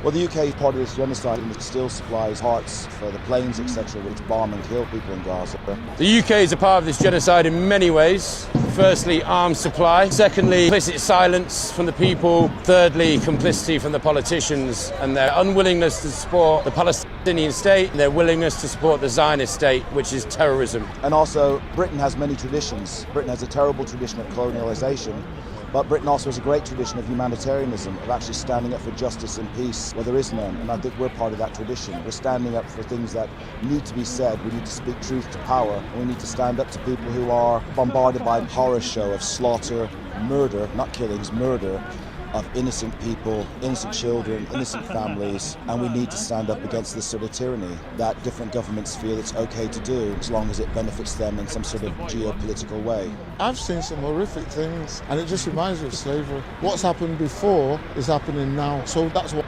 Well, the UK is part of this genocide and it still supplies parts for the planes, etc., which bomb and kill people in Gaza. The UK is a part of this genocide in many ways. Firstly, arms supply. Secondly, implicit silence from the people. Thirdly, complicity from the politicians and their unwillingness to support the Palestinian state and their willingness to support the Zionist state, which is terrorism. And also, Britain has many traditions. Britain has a terrible tradition of colonialisation. But Britain also has a great tradition of humanitarianism, of actually standing up for justice and peace where there is none. And I think we're part of that tradition. We're standing up for things that need to be said. We need to speak truth to power. And we need to stand up to people who are bombarded by a horror show of slaughter, murder, not killings, murder, of innocent people, innocent children, innocent families, and we need to stand up against this sort of tyranny that different governments feel it's okay to do as long as it benefits them in some sort of geopolitical way. I've seen some horrific things and it just reminds me of slavery. What's happened before is happening now, so that's what...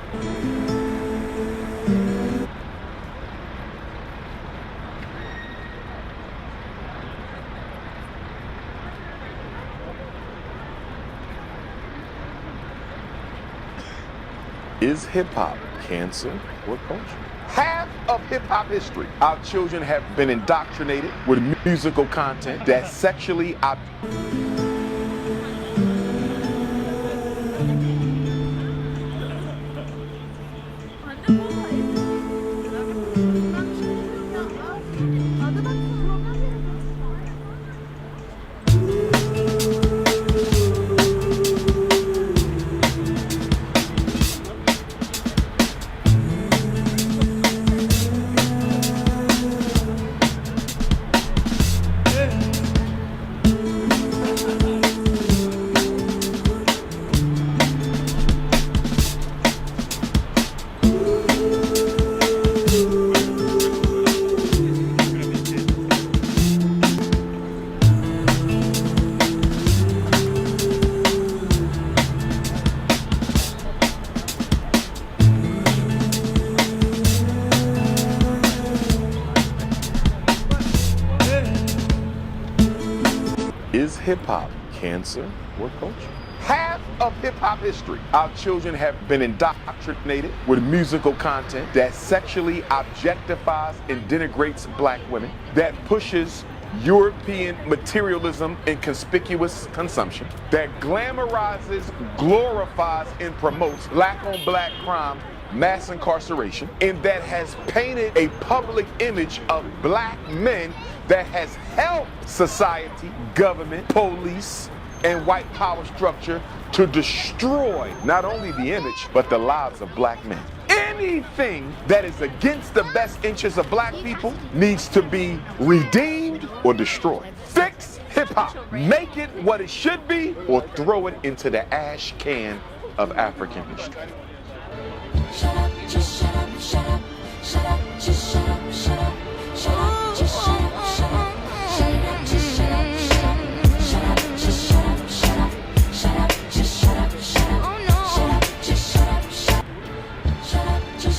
Is hip-hop cancer or culture? Half of hip-hop history, our children have been indoctrinated with musical content that's sexually Is hip-hop cancer or culture? Half of hip-hop history, our children have been indoctrinated with musical content that sexually objectifies and denigrates black women, that pushes European materialism and conspicuous consumption, that glamorizes, glorifies, and promotes black-on-black crime, mass incarceration, and that has painted a public image of black men that has helped society, government, police, and white power structure to destroy not only the image, but the lives of black men. Anything that is against the best interests of black people needs to be redeemed or destroyed. Fix hip-hop. Make it what it should be or throw it into the ash can of African history. Shut up, just shut up, shut up, shut up, just shut up, shut up, shut up, just shut up, shut up, shut up, just shut up, shut up, shut up, just shut up, shut up, shut up, just shut up, shut up, shut up, just shut up, shut up, shut up, just shut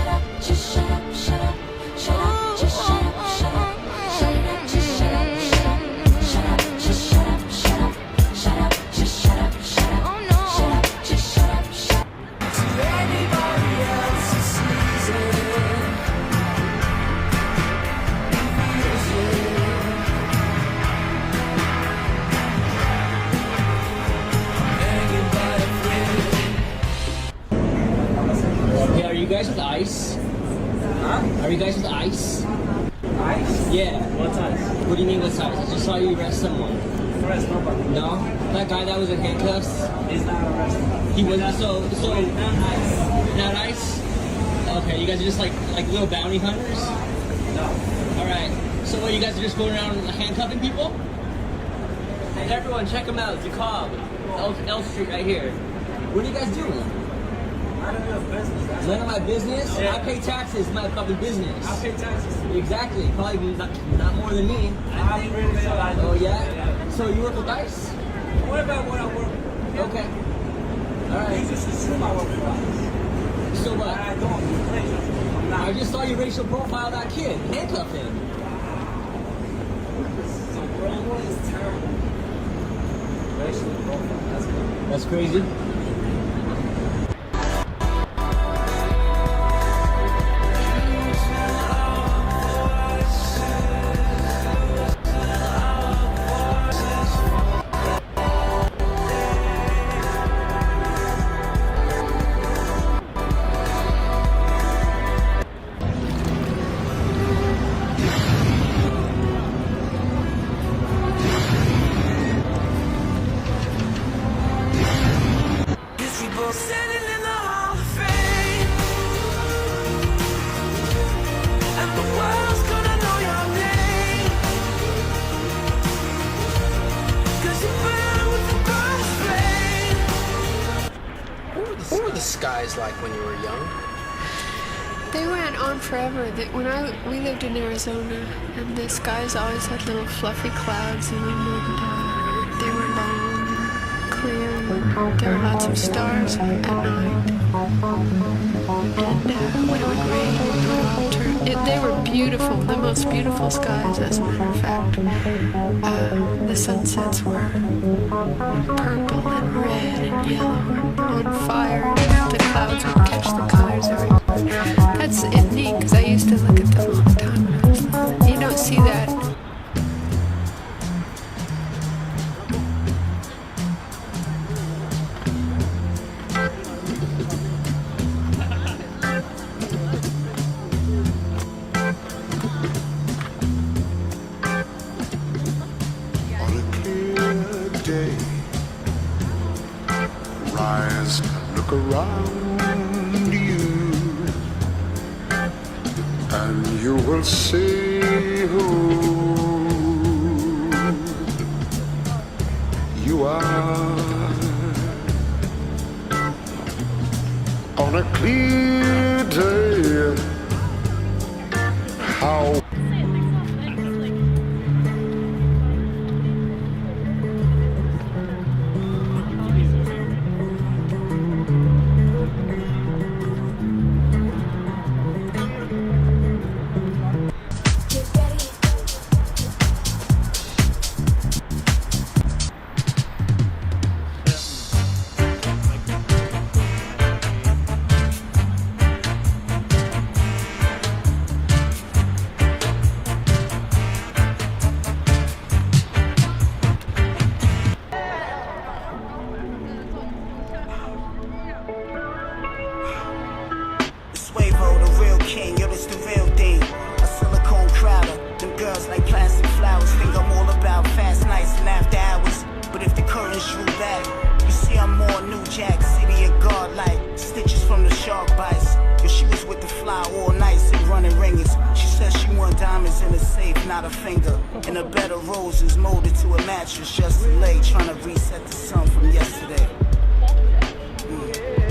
up, shut up, shut up, just shut up, shut up, shut up, just shut up, shut up, shut up, just shut up, shut up, shut up, just shut up, shut up, shut up, just shut up, shut up, shut up, just shut up, shut up. Anybody else sees it. Hey, are you guys with ice? Huh? Are you guys with ice? Ice? Yeah. What size? What do you mean what size? I just saw you arrest someone. Arrest nobody. No? That guy that was in handcuffs? He's not arrested. He was not so Not ice. not ice? Okay, you guys are just like little bounty hunters? No. Alright. So what, you guys are just going around handcuffing people? Hey everyone, check him out, Jacob. L Street right here. What are you guys doing? None of your business. That's None of my business? Yeah. I pay taxes, my fucking business. I pay taxes. Exactly, probably not more than me. I think really so. I Oh yeah? So you work with ICE? What about what I work with? Okay. You Alright. just assume I work with ice. So what? I don't. You crazy. I'm not. I just saw you racial profile that kid. Handcuff him. So bro, is terrible. Racial profile. That's good. That's crazy. Standing in the Hall of Fame, and the world's gonna know your name, 'cause you burn with the God's flame. What were the skies like when you were young? They went on forever. We lived in Arizona, and the skies always had little fluffy clouds in them, and they were long and clear, and there were lots of stars at night. And when it would rain, it would all turn. They were beautiful, the most beautiful skies, as a matter of fact. The sunsets were purple and red and yellow and on fire, and the clouds would catch the colors everywhere. That's neat, because I used to look at them all the time when I was little. You don't see that. On a clear day, rise, look around you, and you will see who you are. On a clear day, how Suavo, the real king, yo, this the real thing. A silicone crowder, them girls like plastic flowers. Think I'm all about fast nights and after hours. But if the curtains drew back, you see I'm more New Jack City of God like stitches from the shark bites. Yo, she was with the fly all night, sick running ringers. She said she want diamonds in a safe, not a finger. And a bed of roses molded to a mattress just to lay, trying to reset the sun from yesterday.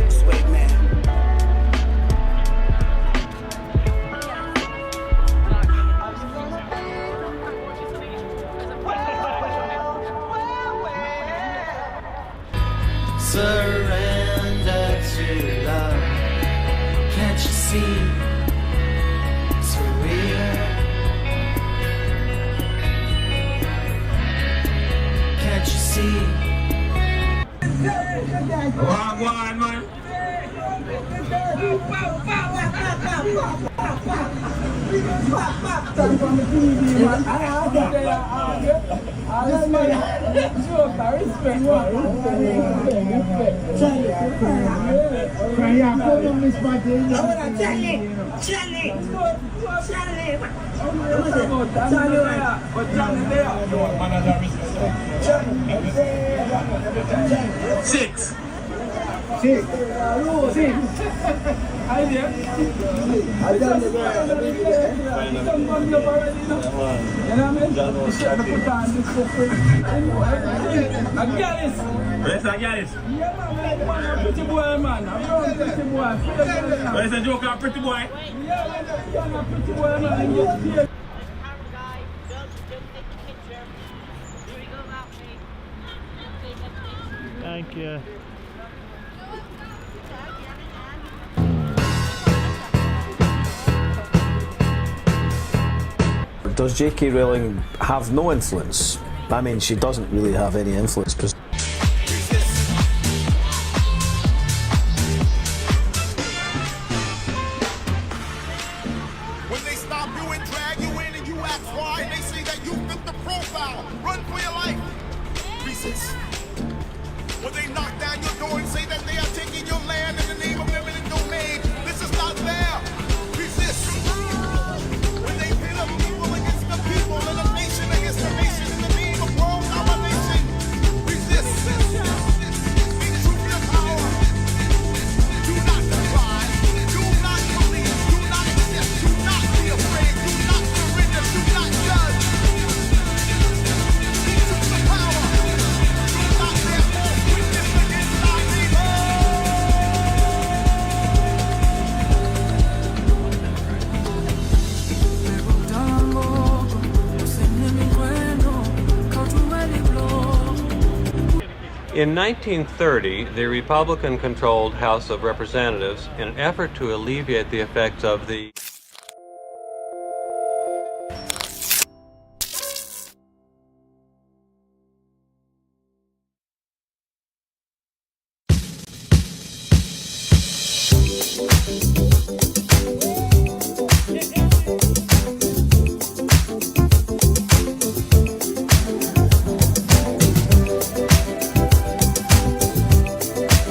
Sweet man. Surrender to love. Can't you see? So real. Can't you see? One, man. Six. Pretty boy, man. I'm pretty boy. Where's the joke? Pretty boy. Pretty boy, man. Thank you. Does J.K. Rowling have no influence? I mean, she doesn't really have any influence because When they stop you and drag you in and you ask why, they say that you fit the profile. Run for your life. Resist. When they knock down your door and say that they are taking your land in the name of eminent domain, this is not fair. Resist. When they pit up people against the people and a nation against the nation in the name of world domination, resist. Be true to your power. Do not defy. Do not believe. Do not accept. Do not be afraid. Do not surrender. Do not judge. Be true to power. Do not therefore witness against thy neighbor. In 1930, the Republican-controlled House of Representatives, in an effort to alleviate the effects of the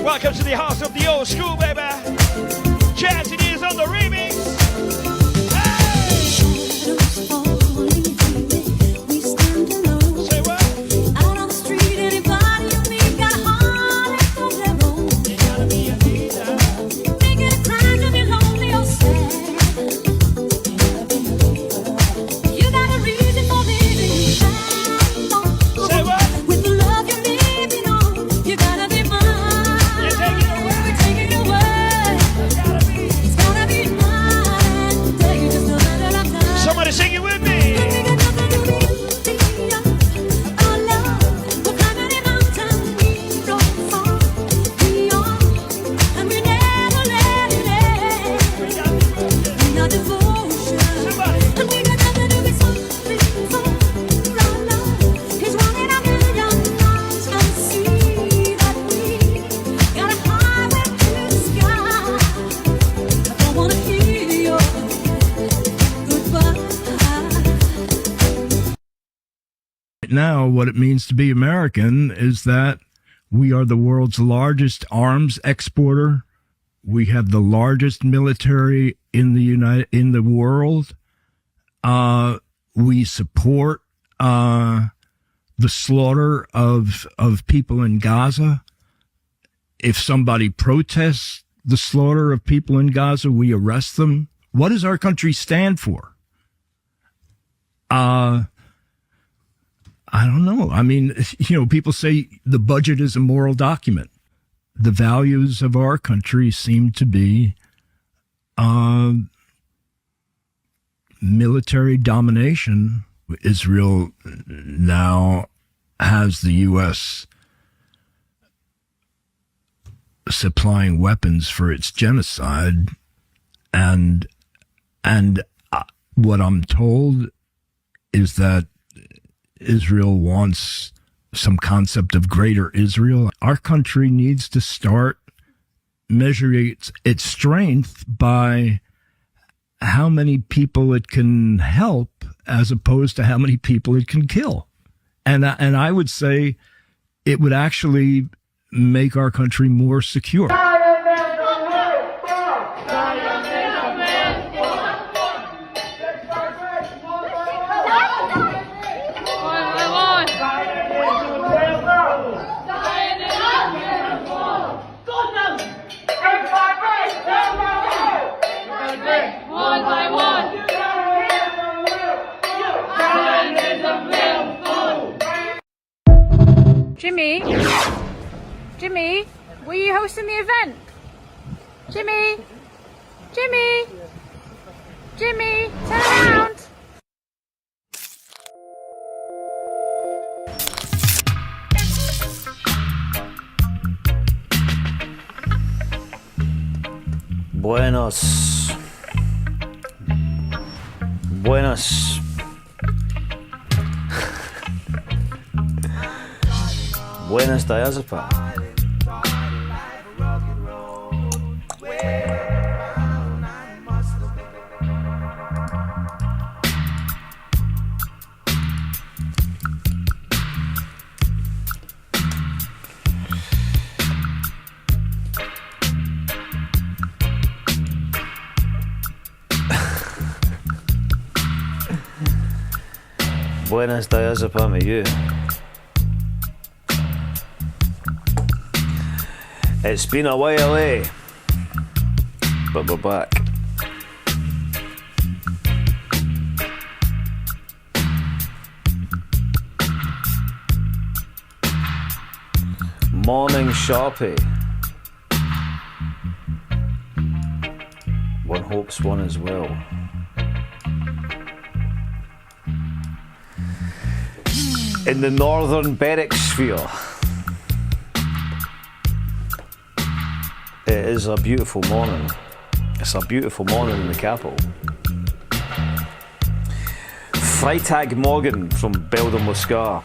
Welcome to the house of the old school, baby. Jazz it is on the remix. Say what? Out on the street, anybody you meet got a heart of their own. They gotta be a leader. Making a cry to be lonely or sad. You got a reason for living. Say what? With the love you're living on, you gotta be mine. You're taking it away. We're taking it away. It's gotta be mine. Take it just a matter of time. Somebody sing it with me. Now, what it means to be American is that we are the world's largest arms exporter. We have the largest military in the world. We support the slaughter of people in Gaza. If somebody protests the slaughter of people in Gaza, we arrest them. What does our country stand for? I don't know. I mean, people say the budget is a moral document. The values of our country seem to be military domination. Israel now has the U.S. supplying weapons for its genocide, and what I'm told is that Israel wants some concept of greater Israel. Our country needs to start measuring its strength by how many people it can help as opposed to how many people it can kill. And I would say it would actually make our country more secure. Jimmy, were you hosting the event? Jimmy, turn around. Buenos. Buenas diazepam. Buenas diazepam to you. It's been a while, eh? But we're back. Morning Sharpie. One hopes one as well. In the northern Berwick sphere, it is a beautiful morning. It's a beautiful morning in the capital. Freitag Morgan from Belden Wiscar.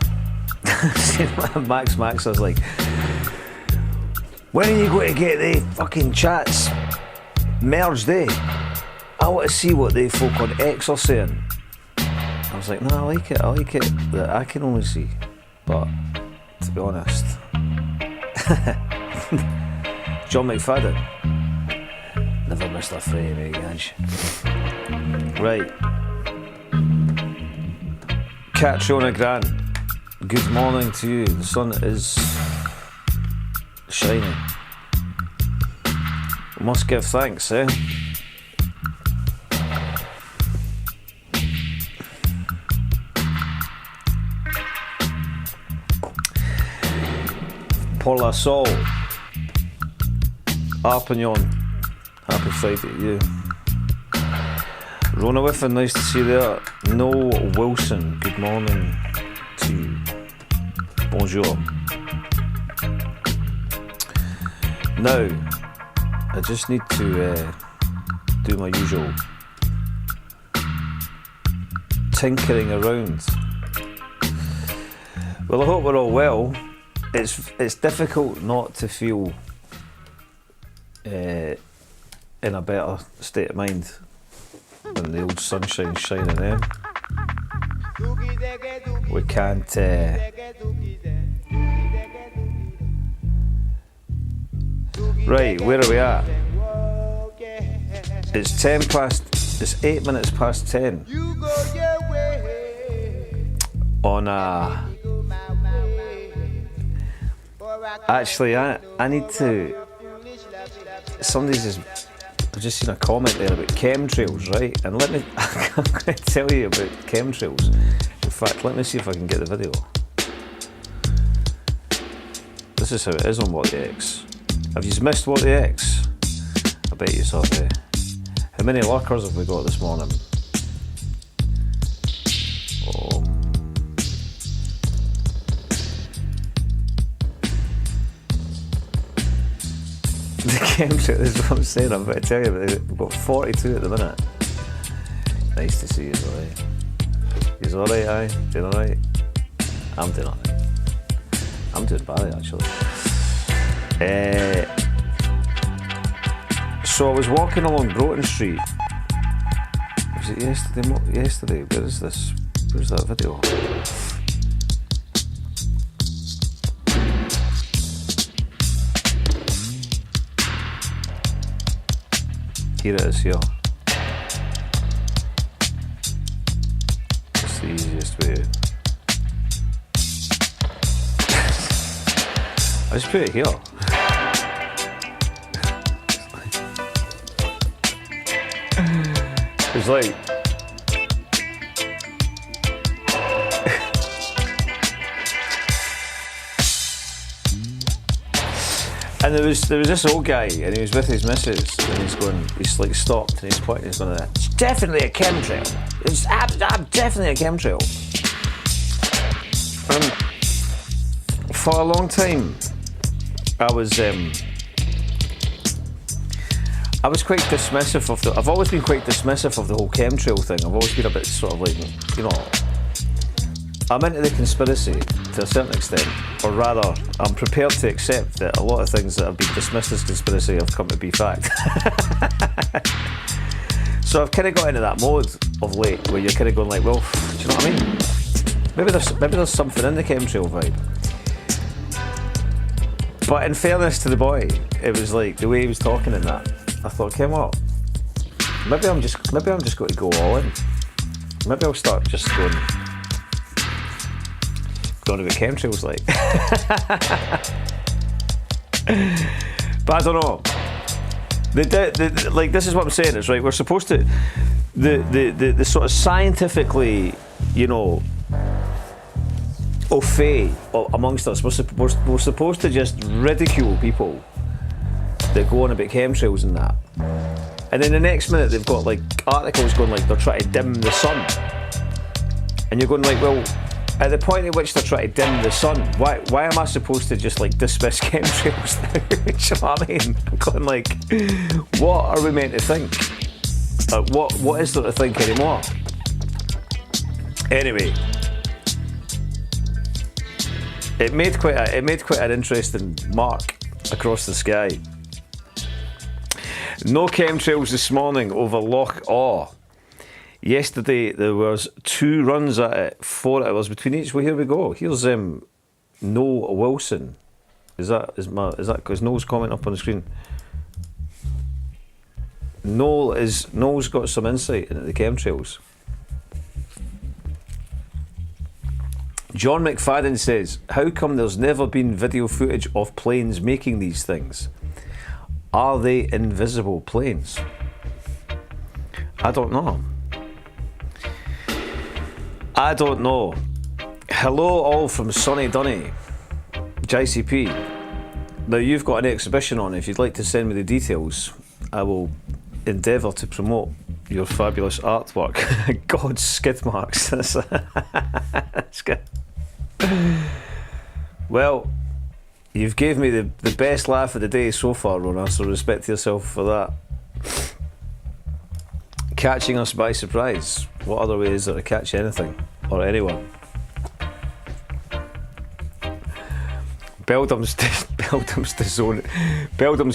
Max was like, when are you going to get the fucking chats merged, eh? I want to see what the folk on X are saying. I was like, no, I like it that I can only see. But, to be honest, John McFadden never missed a frame, eh, Ganj? Right. Catriona Grant, good morning to you. The sun is shining. We must give thanks, eh? Pour la Sol, Arpignon, happy Friday to you. Rona Whiffen, nice to see you there. Noel Wilson, good morning to you. Bonjour. Now, I just need to do my usual tinkering around. Well, I hope we're all well. It's difficult not to feel in a better state of mind when the old sunshine's shining, eh? We can't right, where are we at? It's 8 minutes past 10 on a actually, I need to. I've just seen a comment there about chemtrails, right? And I'm going to tell you about chemtrails. In fact, let me see if I can get the video. This is how it is on What the X. Have you missed What the X? I bet you saw it. How many lurkers have we got this morning? The chemtrail, this is what I'm saying, I'm about to tell you, we've got 42 at the minute. Nice to see you, alright. He's alright, aye? Doing alright? I'm doing alright. I'm doing badly, actually. So I was walking along Broughton Street. Was it yesterday? Where is this? Where's that video? Here it is here. It's the easiest way. I just put it here. It's like and there was this old guy and he was with his missus and he's like stopped and he's pointing, he's going, it's definitely a chemtrail. It's definitely a chemtrail. For a long time I was quite dismissive of I've always been quite dismissive of the whole chemtrail thing. I've always been a bit sort of like, you know, I'm into the conspiracy to a certain extent, or rather, I'm prepared to accept that a lot of things that have been dismissed as conspiracy have come to be fact. So I've kind of got into that mode of late, where you're kind of going like, well, do you know what I mean? Maybe there's something in the chemtrail vibe. But in fairness to the boy, it was like the way he was talking in that. I thought, okay, what? Maybe I'm just going to go all in. Maybe I'll start just going about chemtrails, like. But I don't know. Like, this is what I'm saying. Is right. We're supposed to the sort of scientifically, you know, au fait amongst us. We're supposed to just ridicule people that go on about chemtrails and that. And then the next minute they've got like articles going like they're trying to dim the sun. And you're going like, well, at the point at which they're trying to dim the sun, why am I supposed to just like dismiss chemtrails now? Do you know what I mean? I'm going like, what are we meant to think? What is there to think anymore? Anyway, it made quite an interesting mark across the sky. No chemtrails this morning over Loch Awe. Yesterday there was 2 runs at it, 4 hours between each. Well, here we go. Here's Noel Wilson. Is that because Noel's comment up on the screen? Noel's got some insight into the chemtrails. John McFadden says, how come there's never been video footage of planes making these things? Are they invisible planes? I don't know. I don't know. Hello all from sunny Dunny. JCP. Now you've got an exhibition on. If you'd like to send me the details, I will endeavour to promote your fabulous artwork. God, skid marks. That's good. Well, you've gave me the best laugh of the day so far, Rona, so respect yourself for that. Catching us by surprise. What other way is there to catch anything or anyone? Beldam's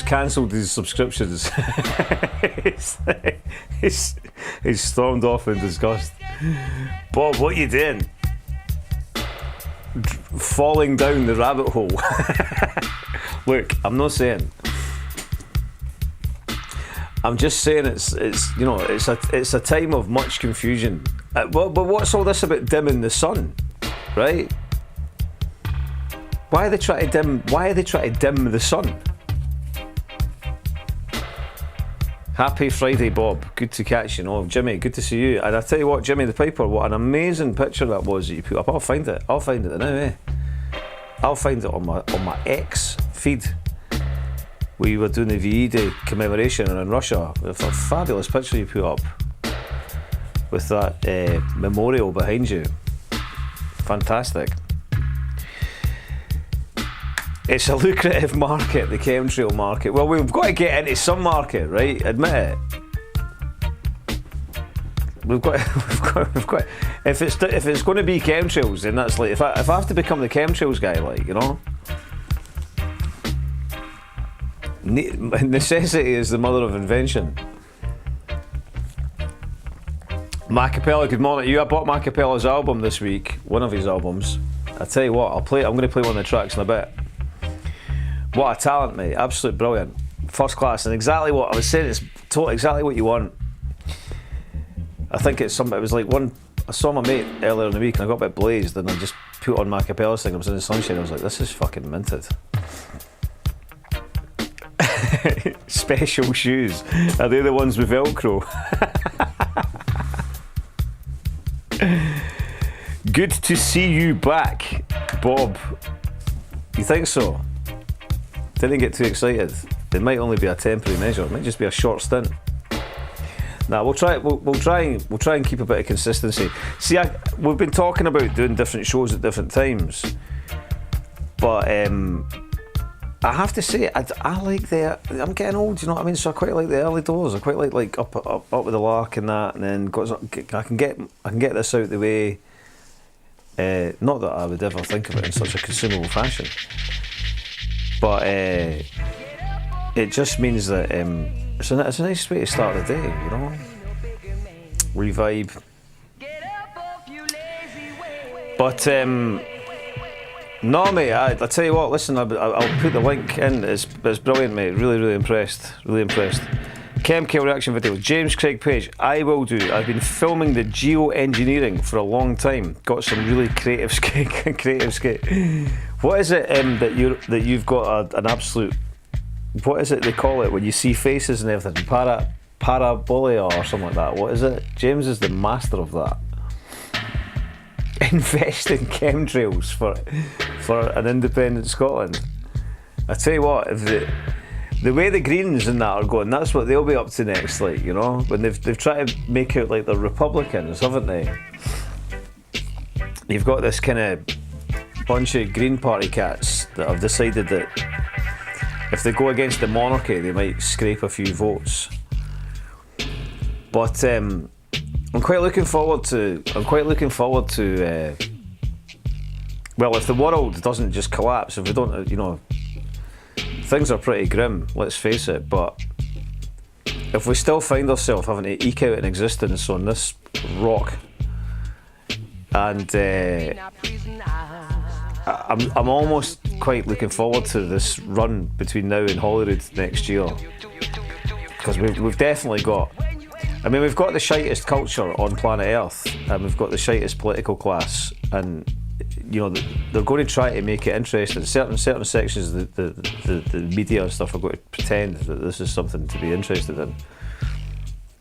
cancelled his subscriptions. he's stormed off in disgust. Bob, what are you doing? Falling down the rabbit hole. Look, I'm not saying. I'm just saying it's you know it's a time of much confusion. But what's all this about dimming the sun, right? Why are they trying to dim the sun? Happy Friday, Bob. Good to catch you. Oh, Jimmy, good to see you. And I tell you what, Jimmy the Piper, what an amazing picture that was that you put up. I'll find it now, eh? I'll find it on my X feed. We were doing the VE Day commemoration in Russia with a fabulous picture you put up with that memorial behind you. Fantastic. It's a lucrative market, the chemtrail market. Well, we've got to get into some market, right? Admit it. We've got. If it's going to be chemtrails, then that's like if I have to become the chemtrails guy, like, you know. Necessity is the mother of invention. Macapella, good morning to you. I bought Macapella's album this week, one of his albums. I tell you what, I'm going to play one of the tracks in a bit. What a talent, mate. Absolute brilliant. First class. And exactly what I was saying, it's exactly what you want. I think it was like I saw my mate earlier in the week and I got a bit blazed and I just put on my Capellas thing. I was in the sunshine. I was like, this is fucking minted. Special shoes. Are they the ones with Velcro? Good to see you back, Bob. You think so? Didn't get too excited. It might only be a temporary measure. It might just be a short stint. Nah, we'll try and keep a bit of consistency. See, we've been talking about doing different shows at different times, but I have to say, I like I'm getting old, you know what I mean? So I quite like the early doors. I quite like up with the lark and that, and then I can get this out the way. Not that I would ever think of it in such a consumable fashion, but it just means that it's a nice way to start the day, you know. Revibe. But no, mate. I tell you what. Listen, I'll put the link in. It's brilliant, mate. Really impressed. Really impressed. Chemcale reaction video. James Craig Page. I will do. I've been filming the geoengineering for a long time. Got some really creative skate. What is it that you've got an absolute? What is it they call it when you see faces and everything? Parabolia or something like that. What is it? James is the master of that. Invest in chemtrails for an independent Scotland. I tell you what, if the way the Greens and that are going, that's what they'll be up to next. Like, you know, when they've tried to make out like they're Republicans, haven't they? You've got this kind of bunch of Green Party cats that have decided that if they go against the monarchy, they might scrape a few votes. But I'm quite looking forward to. Well, if the world doesn't just collapse, if we don't, you know, things are pretty grim. Let's face it. But if we still find ourselves having to eke out an existence on this rock, and I'm almost quite looking forward to this run between now and Holyrood next year, because we've definitely got. I mean, we've got the shitest culture on planet Earth, and we've got the shitest political class, and you know they're going to try to make it interesting. Certain sections of the media and stuff are going to pretend that this is something to be interested in.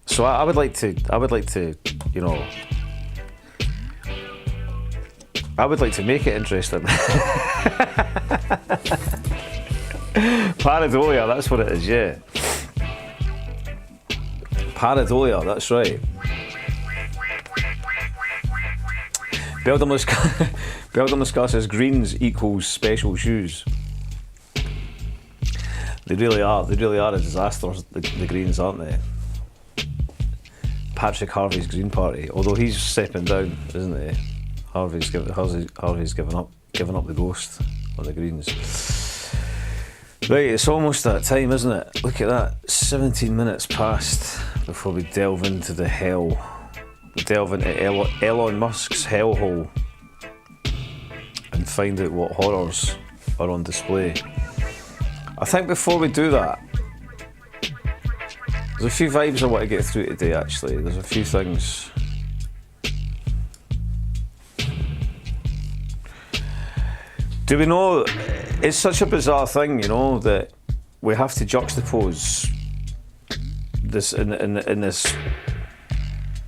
So I would like to, you know. I would like to make it interesting. Pareidolia, that's what it is, yeah. Pareidolia, that's right. Beldam says greens equals special shoes. They really are a disaster, the Greens, aren't they? Patrick Harvey's Green Party, although he's stepping down, isn't he? Harvey's given up the ghost on the Greens. Right, it's almost that time, isn't it? Look at that, 17 minutes past before we delve into the hell. We delve into Elon Musk's hellhole and find out what horrors are on display. I think before we do that, there's a few vibes I want to get through today, actually. There's a few things. Do we know, it's such a bizarre thing, you know, that we have to juxtapose this in this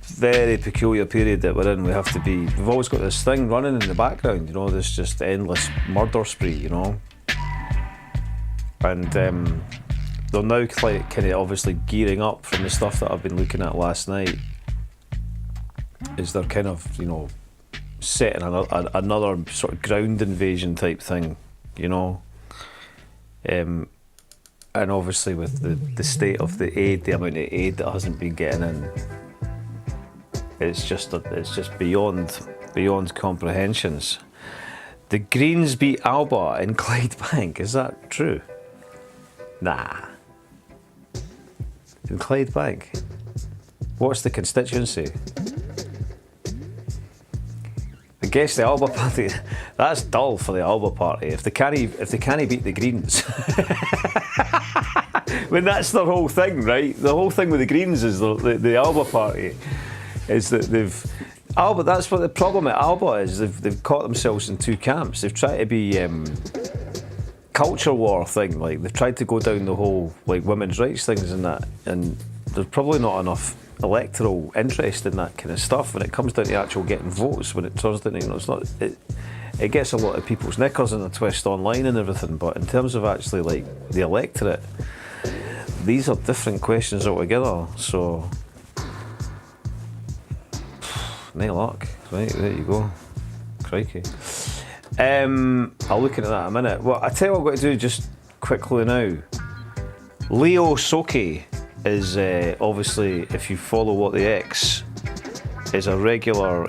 very peculiar period that we're in. We've always got this thing running in the background, you know, this just endless murder spree, you know. And they're now kind of obviously gearing up from the stuff that I've been looking at last night. Is they're kind of, you know, setting another sort of ground invasion type thing, you know. And obviously with the state of the aid, the amount of aid that hasn't been getting in, it's just beyond comprehensions. The Greens beat Alba in Clydebank, is that true? Nah. In Clydebank? What's the constituency? I guess the Alba party, that's dull for the Alba party. If they can't beat the Greens, When that's their whole thing, right? The whole thing with the Greens is the Alba party is that Alba. That's what the problem at Alba is. They've caught themselves in two camps. They've tried to be culture war thing. Like they've tried to go down the whole like women's rights things and that, and there's probably not enough electoral interest in that kind of stuff when it comes down to actual getting votes. When it turns down, it's not. It gets a lot of people's knickers in a twist online and everything, but in terms of actually like the electorate, these are different questions altogether. So, no luck. Right, there you go. Crikey. I'll look into that in a minute. Well, I tell you what I'm going to do just quickly now. Leo Soki is obviously, if you follow What the X, is a regular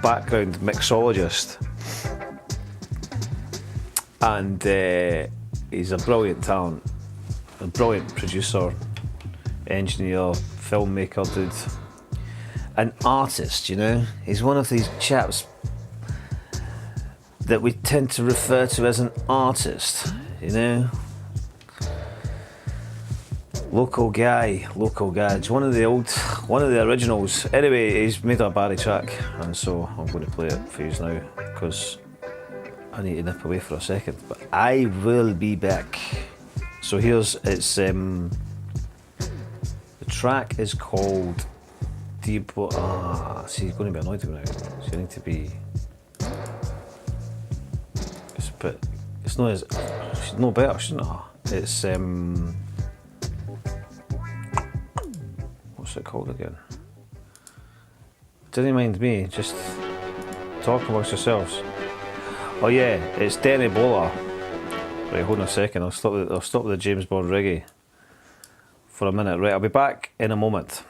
background mixologist, and he's a brilliant talent, a brilliant producer, engineer, filmmaker, dude, an artist. You know, he's one of these chaps that we tend to refer to as an artist. You know. Local guy. It's one of the originals. Anyway, he's made a Barry track, and so I'm going to play it for you now because I need to nip away for a second. But I will be back. So the track is called Deep. See, he's going to be annoyed with me now. So you need to be. It's not as. She's no better, shouldn't I? It's What's it called again? Didn't mind me, just talk amongst yourselves. Oh yeah, it's Denny Bowler. Right, hold on a second, I'll stop with the James Bond reggae for a minute. Right, I'll be back in a moment.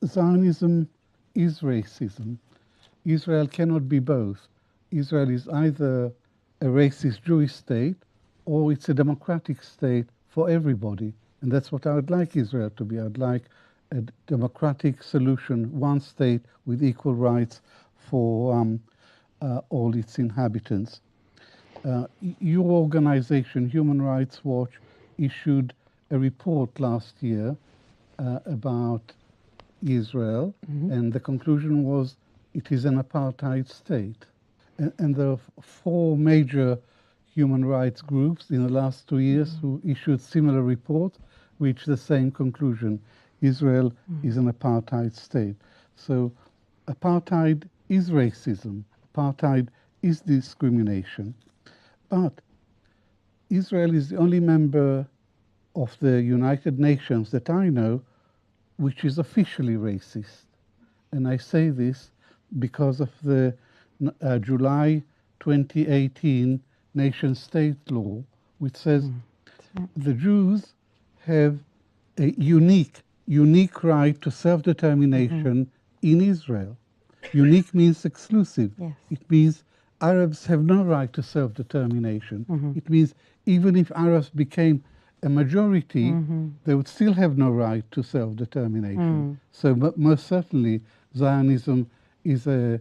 Zionism is racism. Israel cannot be both. Israel is either a racist Jewish state or it's a democratic state for everybody. And that's what I would like Israel to be. I'd like a democratic solution, one state with equal rights for all its inhabitants. Your organization, Human Rights Watch, issued a report last year about Israel, and the conclusion was it is an apartheid state. And there are 4 major human rights groups in the last 2 years who issued similar reports, reached the same conclusion. Israel is an apartheid state. So apartheid is racism. Apartheid is discrimination. But Israel is the only member of the United Nations that I know which is officially racist. And I say this because of the July 2018 nation-state law, which says the Jews have a unique right to self-determination in Israel. Unique means exclusive. Yes. It means Arabs have no right to self-determination. It means even if Arabs became a majority, they would still have no right to self-determination. So most certainly Zionism is a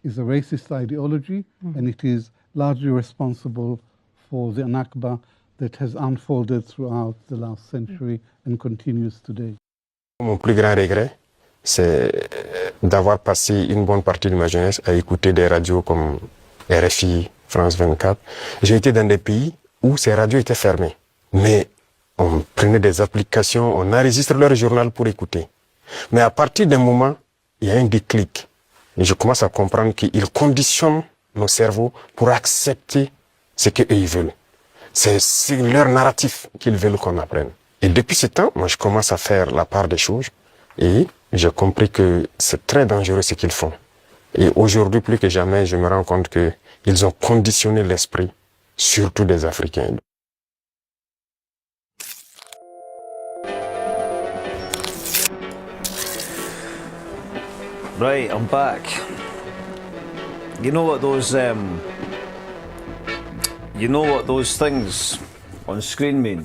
racist ideology, and it is largely responsible for the Nakba that has unfolded throughout the last century and continues today. Mon plus grand regret, c'est d'avoir passé une bonne partie de ma jeunesse à écouter des radios comme RFI, France 24. J'ai été dans des pays où ces radios étaient fermées. Mais on prenait des applications, on enregistre leur journal pour écouter. Mais à partir d'un moment, il y a un déclic. Et je commence à comprendre qu'ils conditionnent nos cerveaux pour accepter ce qu'eux ils veulent. C'est leur narratif qu'ils veulent qu'on apprenne. Et depuis ce temps, moi je commence à faire la part des choses et j'ai compris que c'est très dangereux ce qu'ils font. Et aujourd'hui, plus que jamais, je me rends compte qu'ils ont conditionné l'esprit, surtout des Africains. Right, I'm back. You know what those things on screen mean?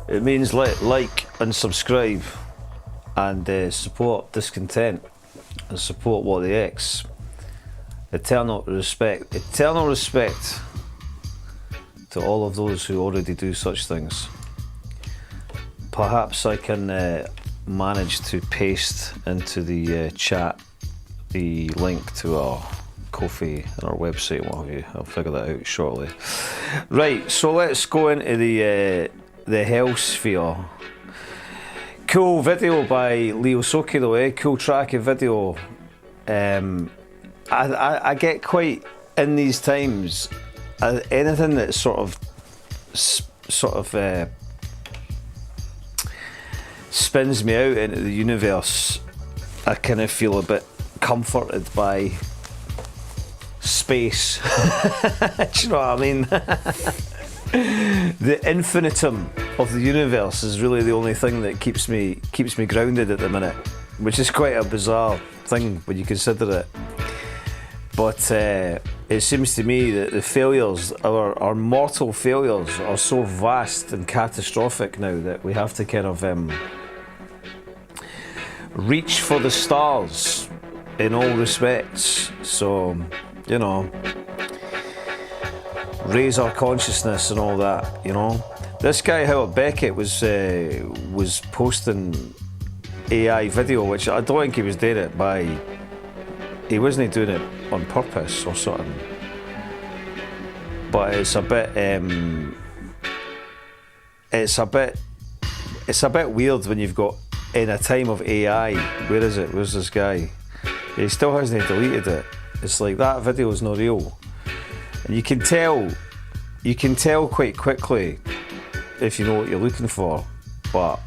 It means like and subscribe and support Discontent and support What the X. Eternal respect to all of those who already do such things. Perhaps I can manage to paste into the chat the link to our Ko-fi and our website and what have you. I'll figure that out shortly. Right, so let's go into the hell sphere. Cool video by Leo Soki though, eh? Cool track of video. I get quite in these times. Anything that sort of spins me out into the universe, I kind of feel a bit comforted by space. Do you know what I mean? The infinitum of the universe is really the only thing that keeps me grounded at the minute, which is quite a bizarre thing when you consider it. But it seems to me that the failures, our mortal failures, are so vast and catastrophic now that we have to kind of reach for the stars in all respects. So, you know, raise our consciousness and all that, you know. This guy Howard Beckett was posting AI video, which I don't think he was doing it by. He wasn't doing it on purpose or something. But it's a bit weird when you've got, in a time of AI, where is it? Where's this guy? He still hasn't deleted it. It's like that video is not real. And you can tell quite quickly if you know what you're looking for, but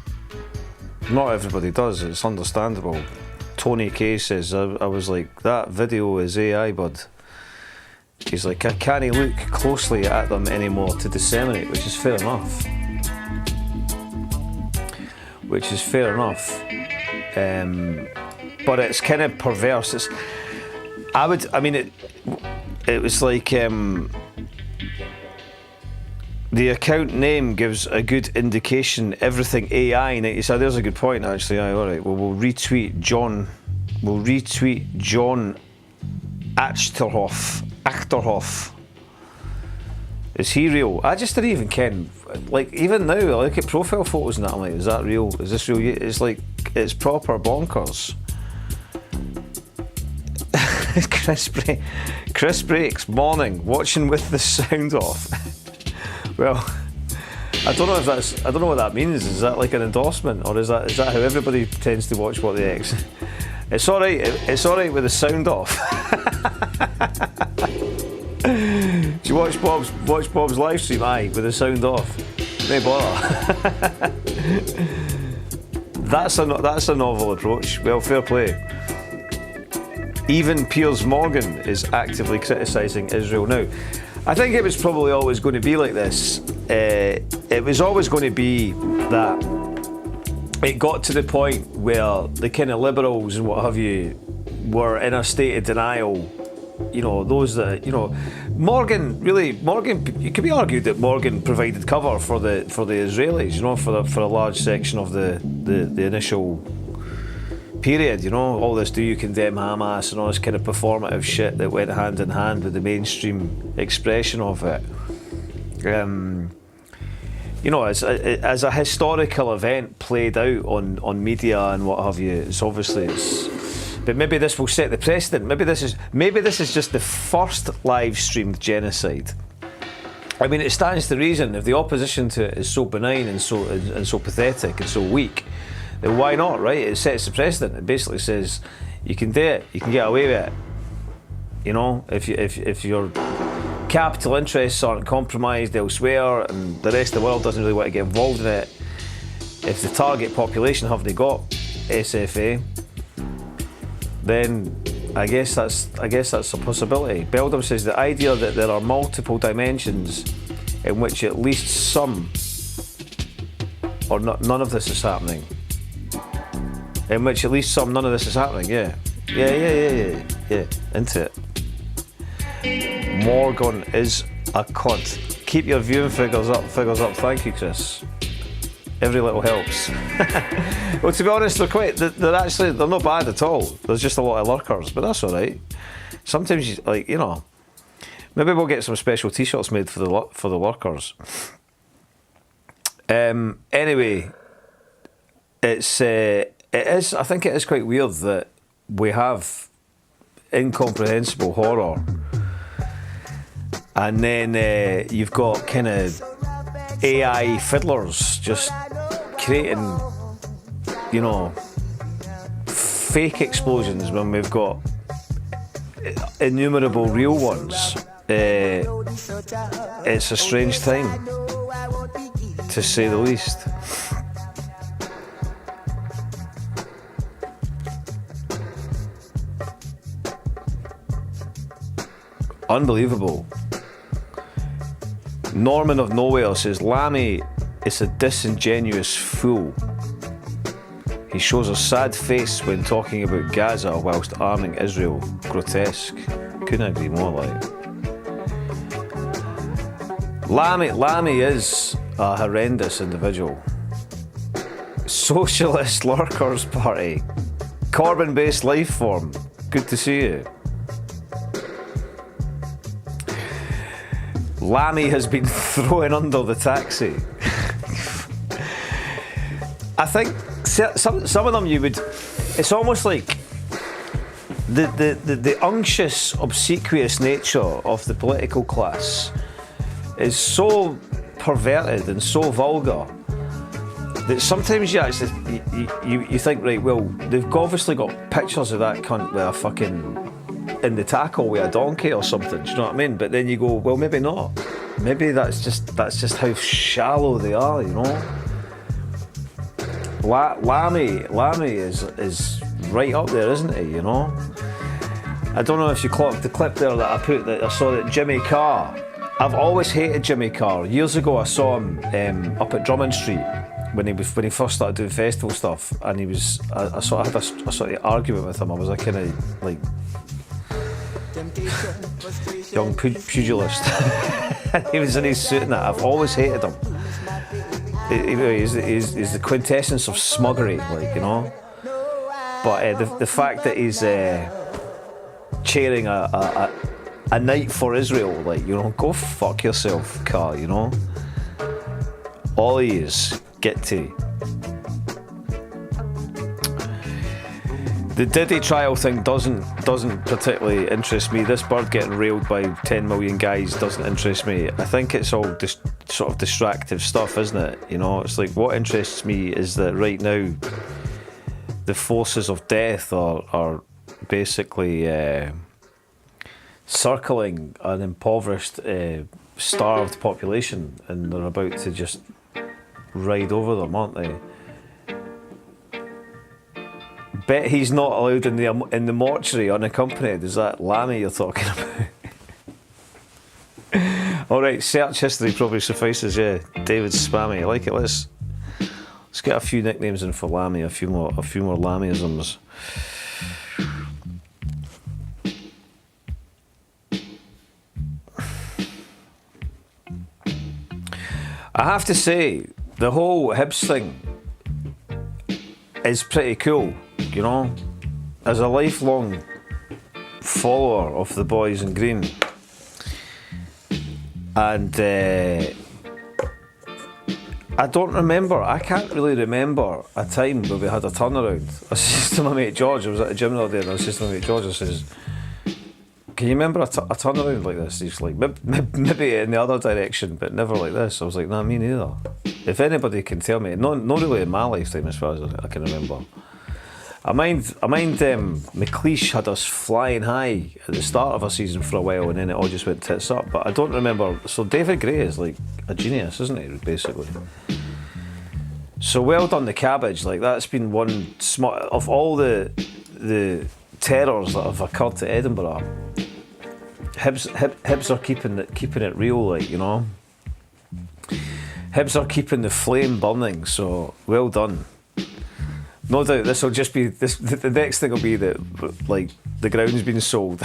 not everybody does. It's understandable. Tony K says, I was like, that video is AI, bud. He's like, I can't look closely at them anymore to disseminate, which is fair enough. which is fair enough. But it's kind of perverse. It was like the account name gives a good indication. Everything AI 90. So there's a good point actually. All right. Well, we'll retweet John. We'll retweet John Achterhoff. Is he real? I just didn't even ken. Like even now, I look at profile photos and that. I'm like, is that real? Is this real? It's like it's proper bonkers. Chris Breaks, morning, watching with the sound off. Well, I don't know what that means. Is that like an endorsement, or is that how everybody tends to watch What the X? It's all right. It's all right with the sound off. Do you watch Bob's live stream? Aye, with the sound off. No bother. That's a novel approach. Well, fair play. Even Piers Morgan is actively criticising Israel now. I think it was probably always going to be like this. It was always going to be that it got to the point where the kind of liberals and what have you were in a state of denial. You know, those that, you know, Morgan, it could be argued that Morgan provided cover for the Israelis, you know, for a large section of the initial period, you know, all this do you condemn Hamas and all this kind of performative shit that went hand in hand with the mainstream expression of it. You know, as a historical event played out on media and what have you, but maybe this will set the precedent. Maybe this is just the first live streamed genocide. I mean, it stands to reason if the opposition to it is so benign and so pathetic and so weak, then why not, right? It sets the precedent. It basically says you can do it, you can get away with it. You know, if your capital interests aren't compromised elsewhere and the rest of the world doesn't really want to get involved in it, if the target population haven't got SFA, then I guess that's a possibility. Beldam says the idea that there are multiple dimensions in which at least some or none of this is happening. In which at least none of this is happening, yeah. Into it. Morgan is a cunt. Keep your viewing figures up. Thank you, Chris. Every little helps. Well, to be honest, they're not bad at all. There's just a lot of lurkers, but that's all right. Sometimes, maybe we'll get some special T-shirts made for the lurkers. Anyway, I think it is quite weird that we have incomprehensible horror, and then you've got kind of AI fiddlers just creating, you know, fake explosions when we've got innumerable real ones. It's a strange time, to say the least. Unbelievable. Norman of Nowhere says Lammy is a disingenuous fool. He shows a sad face when talking about Gaza whilst arming Israel. Grotesque. Couldn't agree more, Lammy is a horrendous individual. Socialist Lurkers Party. Corbyn-based life form. Good to see you. Lammy has been thrown under the taxi. I think some of them you would. It's almost like the unctuous, obsequious nature of the political class is so perverted and so vulgar that sometimes you actually you think, right, well, they've obviously got pictures of that cunt with a fucking in the tackle with a donkey or something, do you know what I mean? But then you go, well, maybe not. Maybe that's just how shallow they are, you know? Lammy is right up there, isn't he, you know? I don't know if you clocked the clip there that I put, that I saw that Jimmy Carr. I've always hated Jimmy Carr. Years ago I saw him up at Drummond Street when he first started doing festival stuff, and he was I sort of had a sort of argument with him. I was a kind of like young pugilist. He was in his suit and that. I've always hated him. He's the quintessence of smuggery, like, you know. But the fact that he's chairing a night for Israel, like, you know, go fuck yourself, Carl, you know. All he is, get to. The Diddy trial thing doesn't particularly interest me. This bird getting railed by 10 million guys doesn't interest me. I think it's all just sort of distractive stuff, isn't it? You know, it's like, what interests me is that right now the forces of death are basically circling an impoverished, starved population, and they're about to just ride over them, aren't they? Bet he's not allowed in the mortuary unaccompanied. Is that Lammy you're talking about? All right, search history probably suffices. Yeah, David Spammy. I like it. Let's get a few nicknames in for Lammy. A few more Lammyisms. I have to say, the whole Hibs thing is pretty cool, you know. As a lifelong follower of the boys in green, and I can't really remember a time where we had a turnaround. I said to my mate George, I was at the gym the other day, and I said to my mate George, I says, can you remember a turnaround like this? He's like, maybe in the other direction, but never like this. I was like, nah, me neither. If anybody can tell me, not really in my lifetime as far as I can remember. I mind McLeish had us flying high at the start of a season for a while, and then it all just went tits up. But I don't remember. So David Gray is like a genius, isn't he? Basically. So well done, the Cabbage. Like, that's been one smart of all the terrors that have occurred to Edinburgh. Hibs are keeping it real, like, you know. Hibs are keeping the flame burning. So well done. No doubt this will just be this. The next thing will be that, like, the ground's been sold.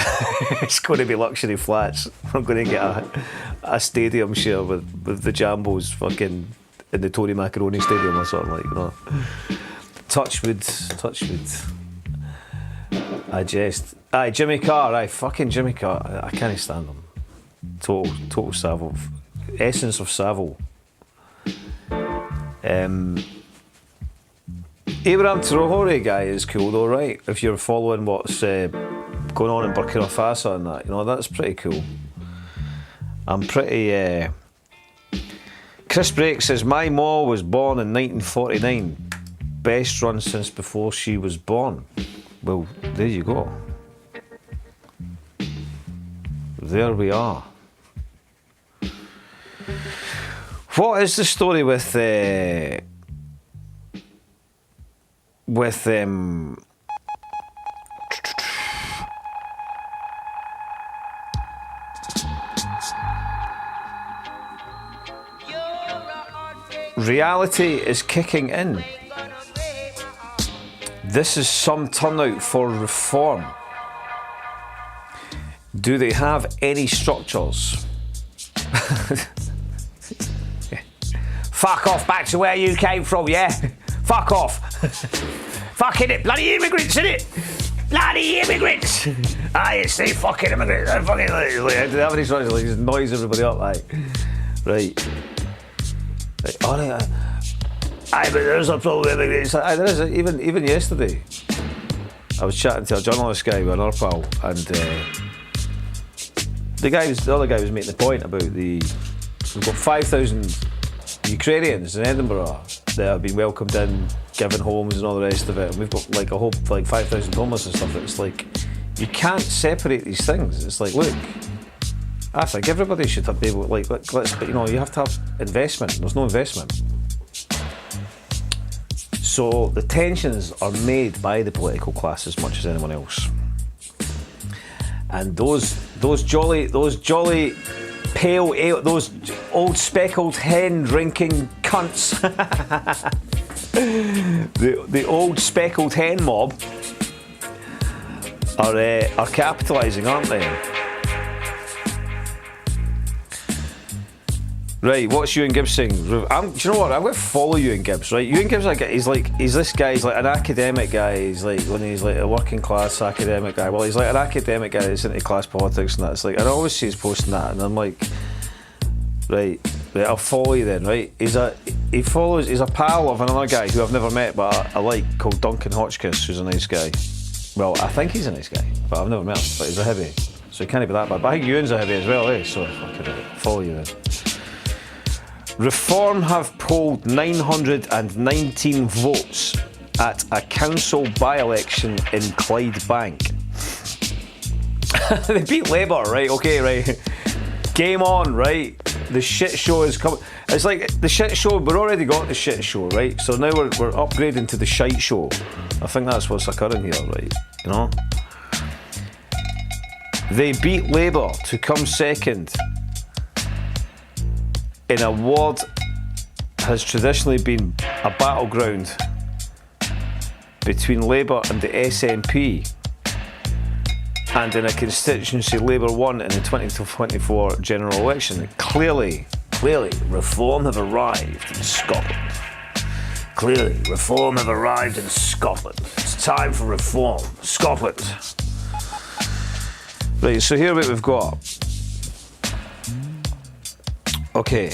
It's going to be luxury flats. I'm going to get a stadium share with the Jambos fucking in the Tony Macaroni Stadium or something, like, you know. Touch wood. I jest. Aye, Jimmy Carr. Aye, fucking Jimmy Carr. I can't stand him. Total Savile. Essence of Savile. Abraham Traore guy is cool though, right? If you're following what's going on in Burkina Faso and that, you know, that's pretty cool. I'm pretty... Chris Brake says, my ma was born in 1949. Best run since before she was born. Well, there you go. There we are. What is the story with reality is kicking in. This is some turnout for reform. Do they have any structures? Fuck off back to where you came from, yeah? Fuck off. Fucking it, bloody immigrants, innit? Bloody immigrants! It's the fucking immigrants. Fucking like, noise everybody up, like. Right. Oh, but there's a problem with immigrants. There is. Even yesterday, I was chatting to a journalist guy with another pal, and the other guy was making the point about we've got 5,000 Ukrainians in Edinburgh that have been welcomed in, given homes and all the rest of it, and we've got like a whole 5,000 homeless and stuff. It's like, you can't separate these things. It's like, look, I think everybody should be able, like, but you know, you have to have investment. There's no investment. So the tensions are made by the political class as much as anyone else. And those jolly pale ale, those old speckled hen drinking cunts. the old speckled hen mob are capitalising, aren't they? Right, what's Ewan Gibbs saying? Do you know what? I'm going to follow Ewan Gibbs, right? Ewan Gibbs, he's this guy. He's like an academic guy. He's like a working class academic guy. Well, he's like an academic guy that's into class politics and that. It's like, I always see he's posting that, and I'm like, right, I'll follow you then, right? He's a pal of another guy who I've never met, but I like, called Duncan Hotchkiss, who's a nice guy. Well, I think he's a nice guy, but I've never met him. But he's a heavy, so he can't be that bad. But I think Ewan's a heavy as well, eh? So fucking follow you then. Reform have polled 919 votes at a council by-election in Clydebank. They beat Labour, right? Okay, right. Game on, right? The shit show is coming. It's like the shit show, we've already got the shit show, right? So now we're upgrading to the shite show. I think that's what's occurring here, right? You know? They beat Labour to come second in a ward has traditionally been a battleground between Labour and the SNP, and in a constituency Labour won in the 2024 general election. Clearly, reform have arrived in Scotland. Clearly, reform have arrived in Scotland. It's time for reform. Scotland. Right, so here what we've got. Okay.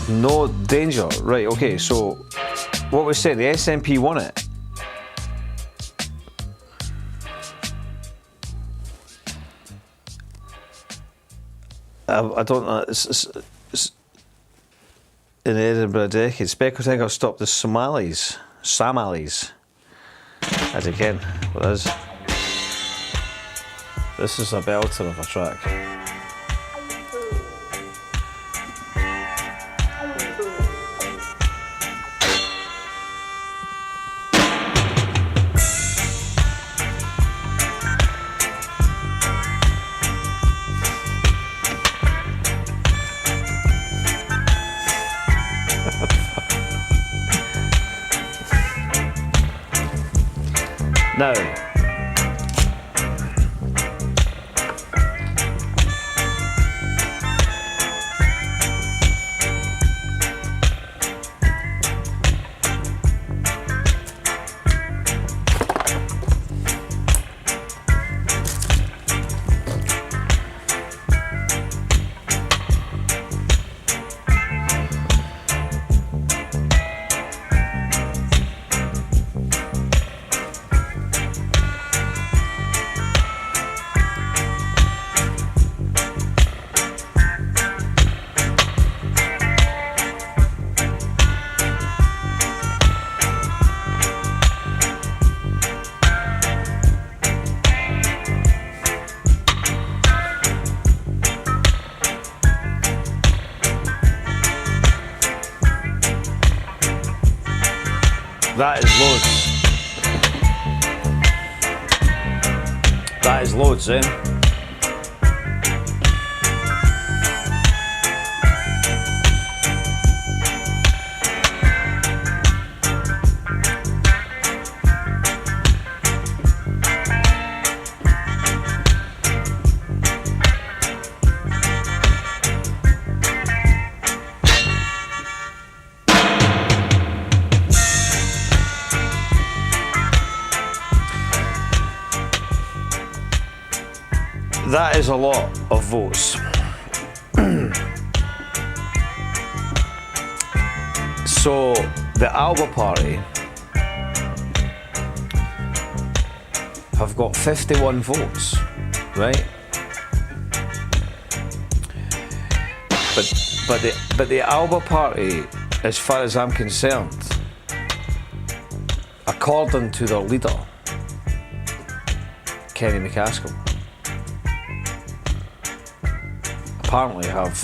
No danger. Right, okay, so what we said, the SNP won it. I don't know. It's in Edinburgh decade, Speckled have stopped the Somalis. As again, what is? This is a belter of a track. No. That is loads. That is loads, eh? That is a lot of votes. So the Alba Party have got 51 votes, right? But the Alba Party, as far as I'm concerned, according to their leader, Kenny McCaskill, apparently have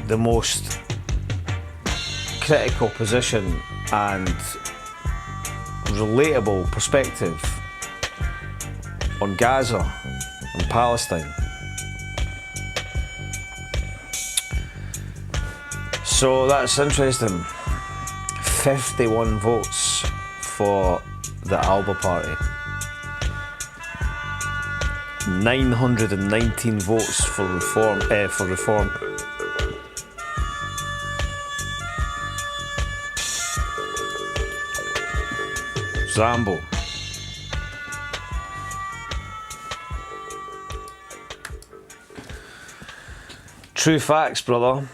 the most critical position and relatable perspective on Gaza and Palestine. So that's interesting. 51 votes for the Alba Party. 919 votes for reform. Zambo. True facts, brother.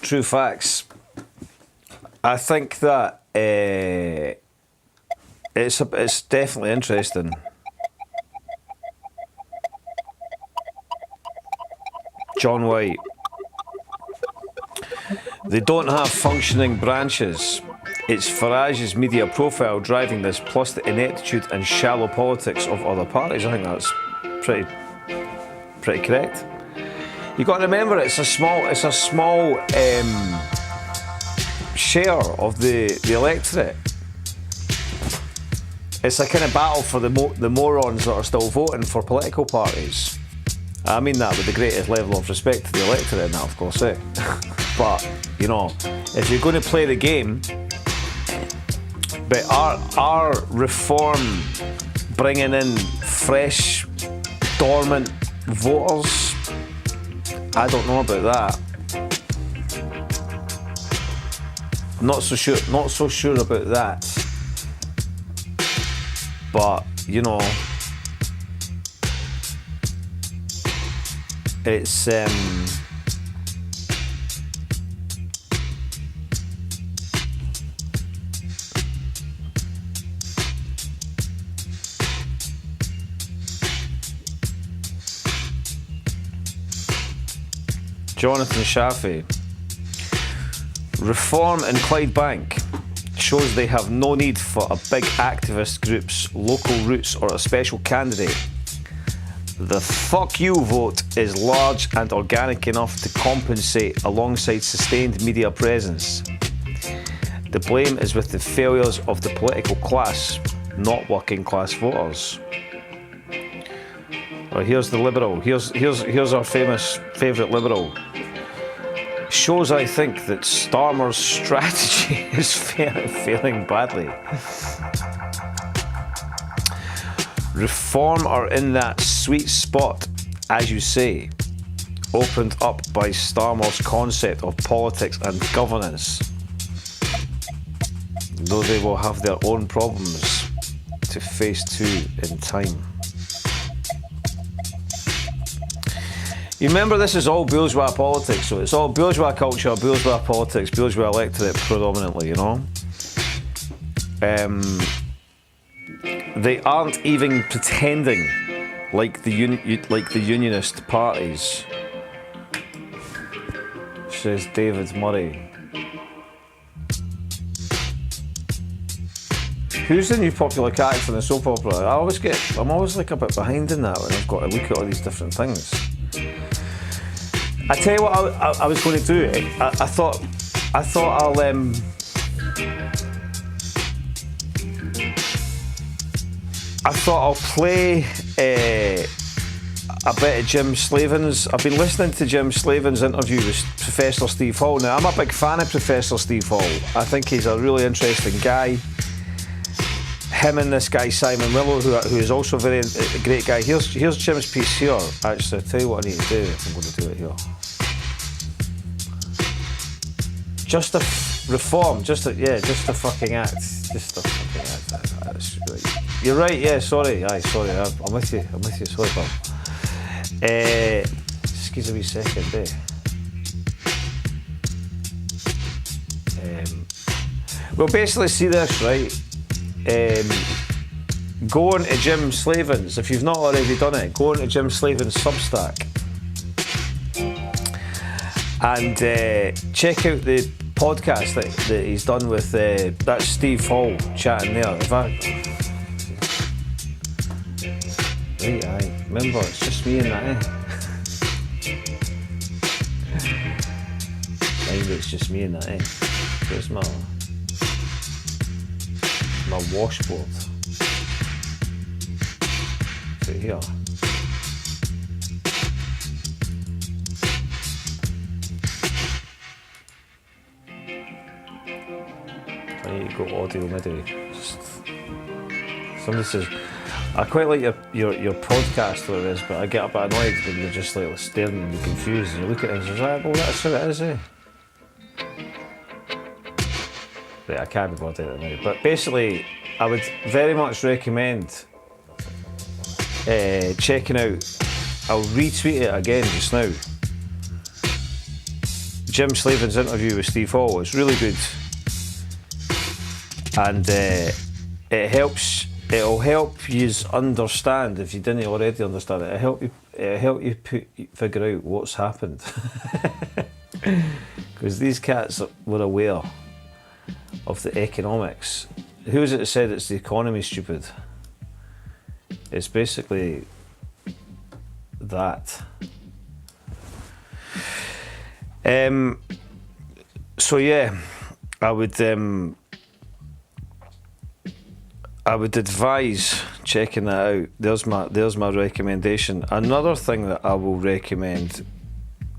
True facts. I think that it's definitely interesting. John White. They don't have functioning branches. It's Farage's media profile driving this, plus the ineptitude and shallow politics of other parties. I think that's pretty correct. You've got to remember, it's a small share of the electorate. It's a kind of battle for the morons that are still voting for political parties. I mean that with the greatest level of respect to the electorate and that, of course, eh? But, you know, if you're going to play the game, but are reform bringing in fresh, dormant voters? I don't know about that. Not so sure about that. But, you know, it's Jonathan Shafi. Reform in Clydebank shows they have no need for a big activist group's local roots or a special candidate. The fuck you vote is large and organic enough to compensate alongside sustained media presence. The blame is with the failures of the political class, not working class voters. Right, here's the Liberal. Here's our favourite Liberal. Shows, I think, that Starmer's strategy is failing badly. Reform are in that sweet spot, as you say, opened up by Starmer's concept of politics and governance, though they will have their own problems to face too in time. You remember, this is all bourgeois politics, so it's all bourgeois culture, bourgeois politics, bourgeois electorate predominantly, you know? They aren't even pretending like the unionist parties, says David Murray. Who's the new popular character in the soap opera? I'm always like a bit behind in that when I've got to look at all these different things. I tell you what I was going to do. I thought I'll play a bit of Jim Slavin's. I've been listening to Jim Slavin's interview with Professor Steve Hall. Now, I'm a big fan of Professor Steve Hall. I think he's a really interesting guy. Him and this guy Simon Willow, who is also a great guy. Here's Jim's piece here. Actually, I'll tell you what I need to do if I'm going to do it here. Just a reform, just a fucking act. You're right, yeah, sorry. I'm with you, sorry, pal. Excuse me a second, Well, basically, see this, right? Go on to Jim Slavin's, if you've not already done it, go on to Jim Slavin's Substack and check out the podcast that he's done with that's Steve Hall chatting there. Right, aye. Remember, it's just me and that, It's just me and that, Where's my... my washboard. Right here. I need to go audio MIDI. Somebody says, I quite like your podcast, what it is, but I get a bit annoyed when you're just like staring and you're confused and you look at things and you're like, well, that's what it is, eh? Right, I can't be bothered at the minute. But basically, I would very much recommend checking out, I'll retweet it again just now, Jim Slavin's interview with Steve Hall. It's really good. And it'll help you understand, if you didn't already understand it, it'll help you figure out what's happened. Because these cats were aware of the economics. Who is it that said it's the economy, stupid? It's basically that. So yeah, I would advise checking that out. There's my recommendation. Another thing that I will recommend.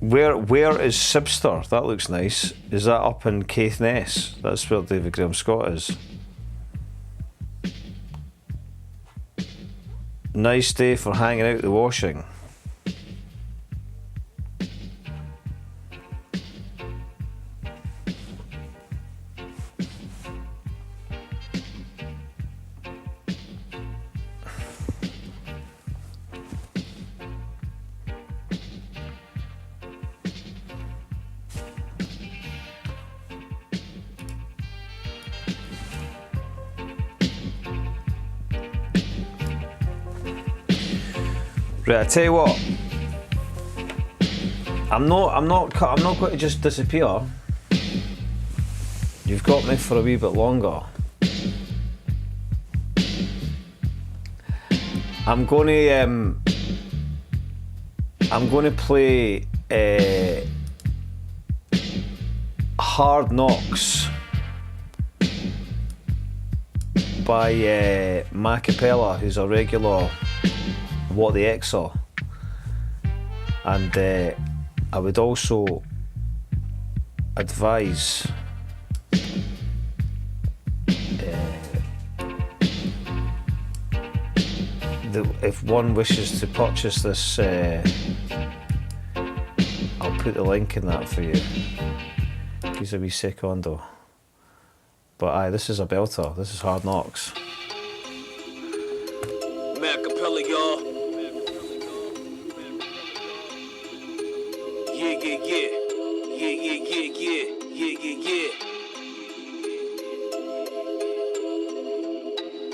Where is Sibster? That looks nice. Is that up in Caithness? That's where David Graham Scott is. Nice day for hanging out the washing. Right, I tell you what. I'm not going to just disappear. You've got me for a wee bit longer. I'm going to play Hard Knocks by Macapella, who's a regular What the X Are. And I would also advise if one wishes to purchase this, I'll put the link in that for you. He's a wee secondo. But aye, this is a belter. This is Hard Knocks. Macapella, y'all. Yeah.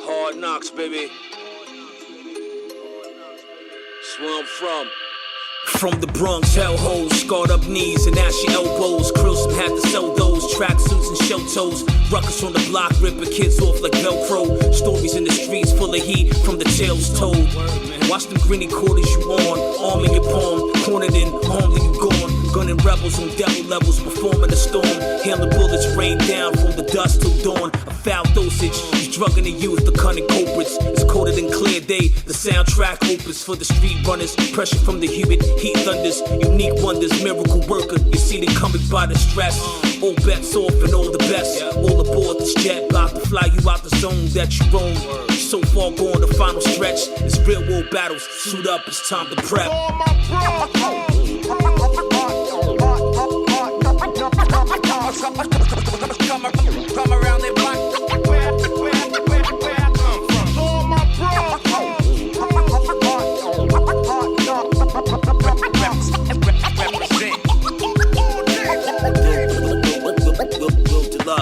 Hard Knocks, baby. That's where I'm from. From the Bronx, hellholes, scarred up knees and ashy elbows. Krillson had to sell those tracksuits and shell toes. Ruckus on the block, ripping kids off like Velcro. Stories in the streets full of heat from the tales told. Watch them grinny quarters you on, arm in your palm, cornered in, armed and you gone. Gunning rebels on devil levels, performing the storm. Hailing bullets rain down from the dust till dawn. A foul dosage, he's drugging the youth, the cunning culprits. It's colder than clear day, the soundtrack opens for the street runners. Pressure from the humid heat thunders, unique wonders, miracle worker. You see them coming by the stress. All bets off and all the best. All aboard this jet, about to fly you out the zone that you roam. So far gone, the final stretch. It's real world battles. Suit up, it's time to prep. Come around their block.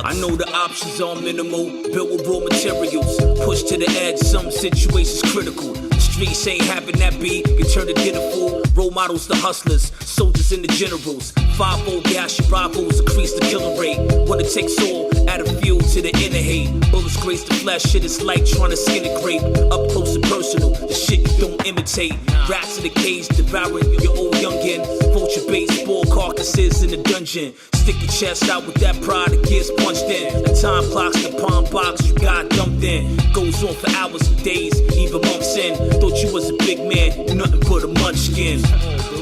I know the options are minimal, built with raw materials. Pushed to the edge, some situations critical. The streets ain't having that beat, you turn the dinner full. Role models, the hustlers, soldiers and the generals. 5-0 gas your rivals, increase the killing rate. When it takes all, add a fuel to the inner hate. Bullets grace the flesh, shit is like trying to skin a grape. Up close and personal, the shit you don't imitate. imitate. Rats in the cage, devouring your old youngin'. Vulture baseball carcasses in the dungeon. Stick your chest out with that pride that gets punched in. The time clocks, the palm box you got dumped in. Goes on for hours and days, even months in. Thought you was a big man, you're nothing but a munchkin.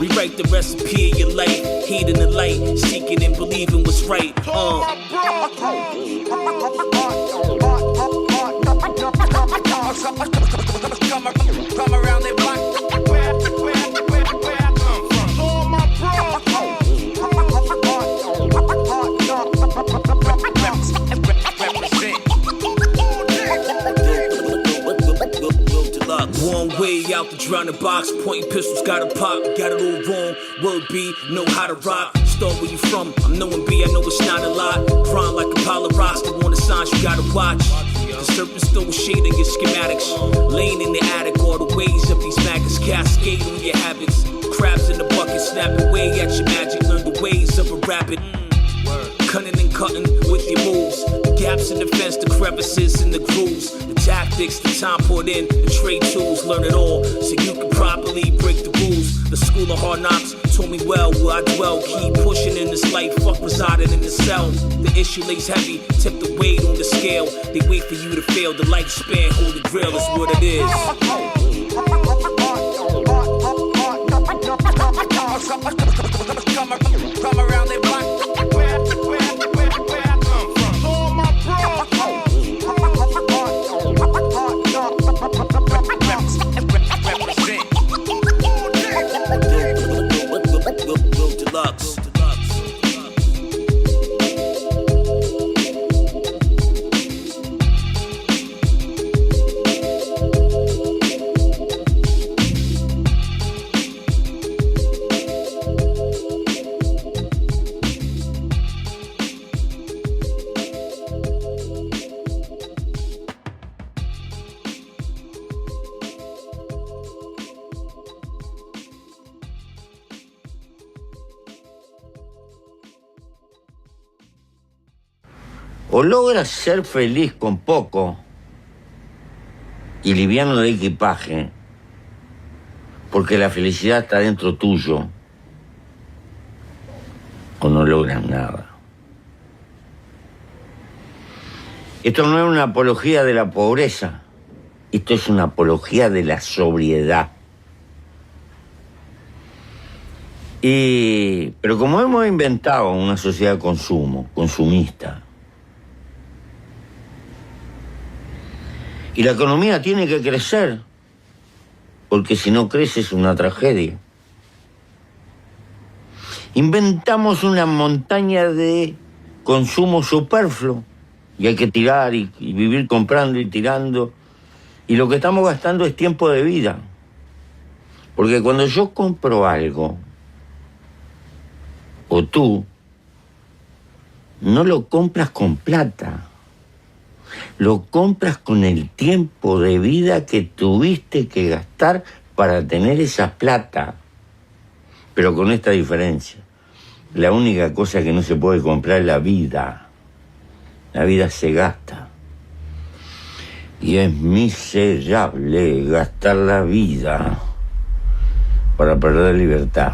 Rewrite the recipe of your life. Heat in the light, seeking and believing what's right. Come around that block. One way out the drowning box, pointing pistols, gotta pop, got it all wrong. Word B, know how to rock. Start where you from, I'm knowing B, I know it's not a lot. Grind like Apollo rocks, the one the signs you gotta watch. The serpent stole shading your schematics. Laying in the attic, all the ways of these maggots cascade on your habits. Crabs in the bucket, snap away at your magic. Learn the ways of a rabbit. Cunning and cutting with your moves. The gaps in the fence, the crevices and the grooves. The tactics, the time poured in, the trade tools. Learn it all so you can properly break the rules. The school of hard knocks told me well where I dwell. Keep pushing in this life, fuck residing in the cell. The issue lays heavy, tip the weight on the scale. They wait for you to fail, the lifespan, holy grail is what it is. Come around that block. O logras ser feliz con poco y liviano de equipaje, porque la felicidad está dentro tuyo, o no logras nada. Esto no es una apología de la pobreza, esto es una apología de la sobriedad. Pero como hemos inventado una sociedad de consumo, consumista, y la economía tiene que crecer, porque si no crece es una tragedia. Inventamos una montaña de consumo superfluo y hay que tirar y vivir comprando y tirando. Y lo que estamos gastando es tiempo de vida. Porque cuando yo compro algo, o tú, no lo compras con plata. Lo compras con el tiempo de vida que tuviste que gastar para tener esa plata. Pero con esta diferencia. La única cosa que no se puede comprar es la vida. La vida se gasta. Y es miserable gastar la vida para perder libertad.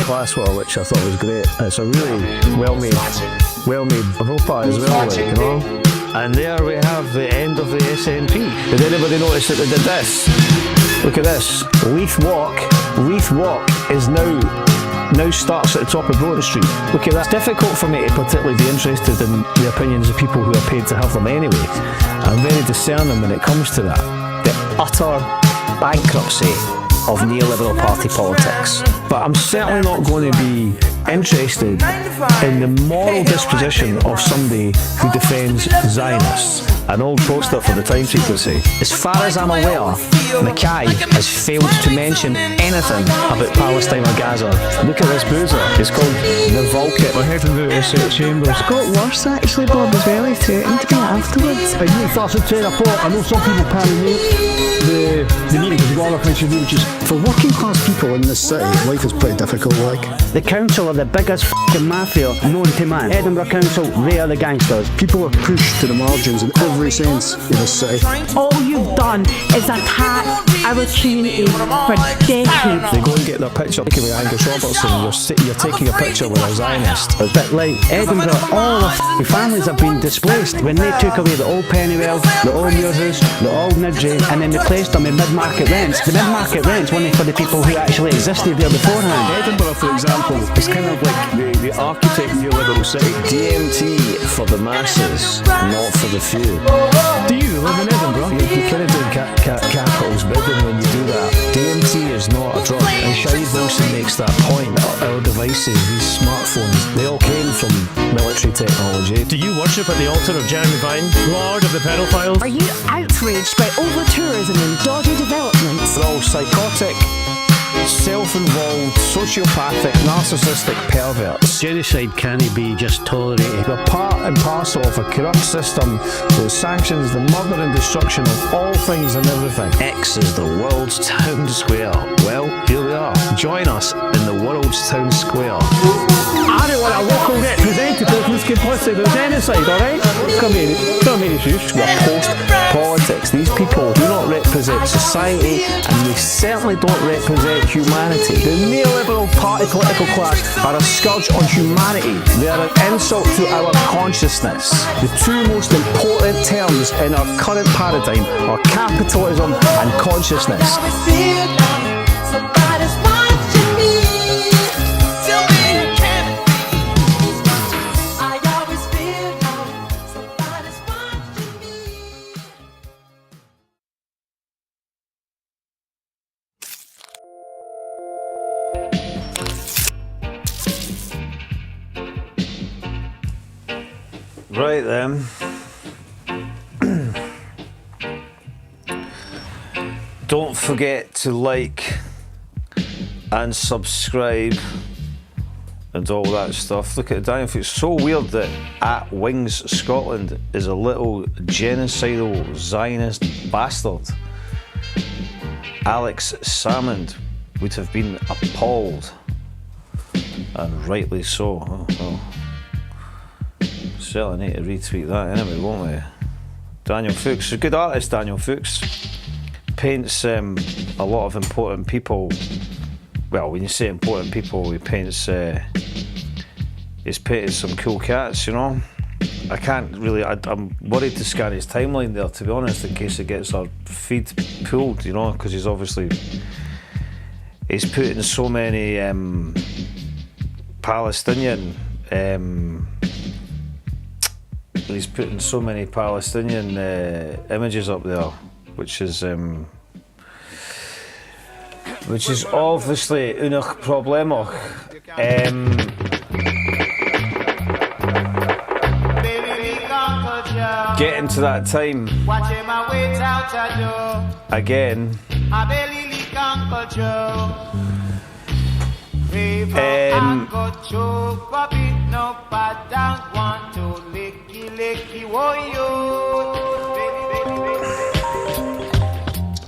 Class war, which I thought was great. It's a really well-made Europa as well, like, you know. And there we have the end of the SNP. Did anybody notice that they did this? Look at this. Leith Walk is now starts at the top of Broad Street. Look at that. It's difficult for me to particularly be interested in the opinions of people who are paid to have them anyway. I'm very discerning when it comes to that. The utter bankruptcy of neoliberal party politics. But I'm certainly not going to be interested in the moral disposition of somebody who defends Zionists. an old poster for the time frequency. As far as I'm aware, Mackay has failed to mention anything about Palestine or Gaza. Look at this boozer. It's called the Vulcan. We're heading to the Senate chambers. It's got worse actually, Bob, as well. He threatened me afterwards. And you first to report. I know some people panic the meeting because you've got other things to do, which is for working class people in this city, life is pretty difficult, like. The council are the biggest f***ing mafia known to man. Edinburgh Council, they are the gangsters. People are pushed to the margins in every sense in this city. All you've done is attack our community for decades. They go and get their picture taken with Angus Robertson. You're taking a picture with a Zionist. A bit like Edinburgh, all the f***ing families have been displaced. When they took away the old Pennywell, the old Muirhouse, the old Nidri, and then replaced them in mid-market rents. The mid-market rents weren't for the people who actually existed there beforehand. Edinburgh, for example, is kind of like the architect neoliberal city. DMT for the masses, not for the few. Do you live in Edinburgh? You kind of do capital's bidding when you do that. DMT is not a drug, and Shai Wilson makes that point. Our devices, these smartphones, they all came from military technology. Do you worship at the altar of Jeremy Vine, Lord of the pedophiles? Are you outraged by over-tourism and dodgy developments? They're all psychotic, self-involved, sociopathic, narcissistic perverts. Genocide can't be just tolerated. They're part and parcel of a corrupt system that sanctions the murder and destruction of all things and everything. X is the world's town square. Well, here we are. Join us in the world's town square. I don't want a local representative who's complicit with genocide, alright? Come here, shush. We're post-politics. These people do not represent society, and they certainly don't represent humanity. The neoliberal party political class are a scourge on humanity. They are an insult to our consciousness. The two most important terms in our current paradigm are capitalism and consciousness. Right then. Don't forget to like and subscribe and all that stuff. Look at Daniel. It's so weird that at Wings Scotland is a little genocidal Zionist bastard. Alex Salmond would have been appalled, and rightly so. Certainly need to retweet that anyway, won't we? Daniel Fuchs, a good artist, Daniel Fuchs. Paints a lot of important people. Well, when you say important people, he paints. He's painted some cool cats, you know. I can't really. I'm worried to scan his timeline there, to be honest, in case it gets our feed pulled, you know, because he's putting so many Palestinian. He's putting so many Palestinian images up there, which is obviously unach problemach. Getting to that time again.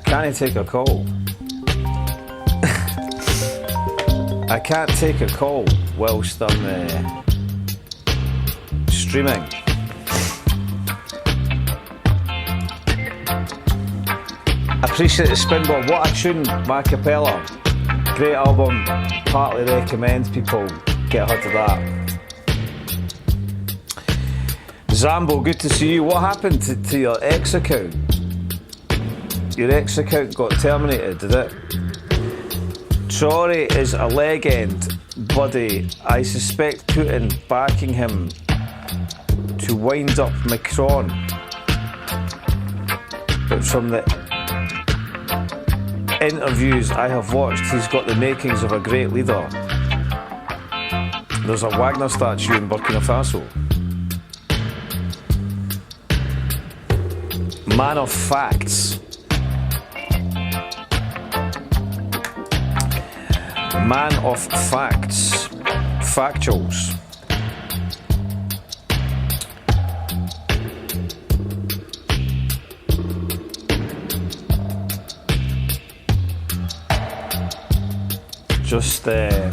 Can I take a call? I can't take a call whilst I'm streaming. Appreciate the Spinball. What a tune, Macapella. Great album. Partly recommend people get hold of that. Zambo, good to see you. What happened to your X account? Your X account got terminated, did it? Traore is a legend, buddy. I suspect Putin backing him to wind up Macron. But from the interviews I have watched, he's got the makings of a great leader. There's a Wagner statue in Burkina Faso. Man of facts. Man of facts. Factuals. Just and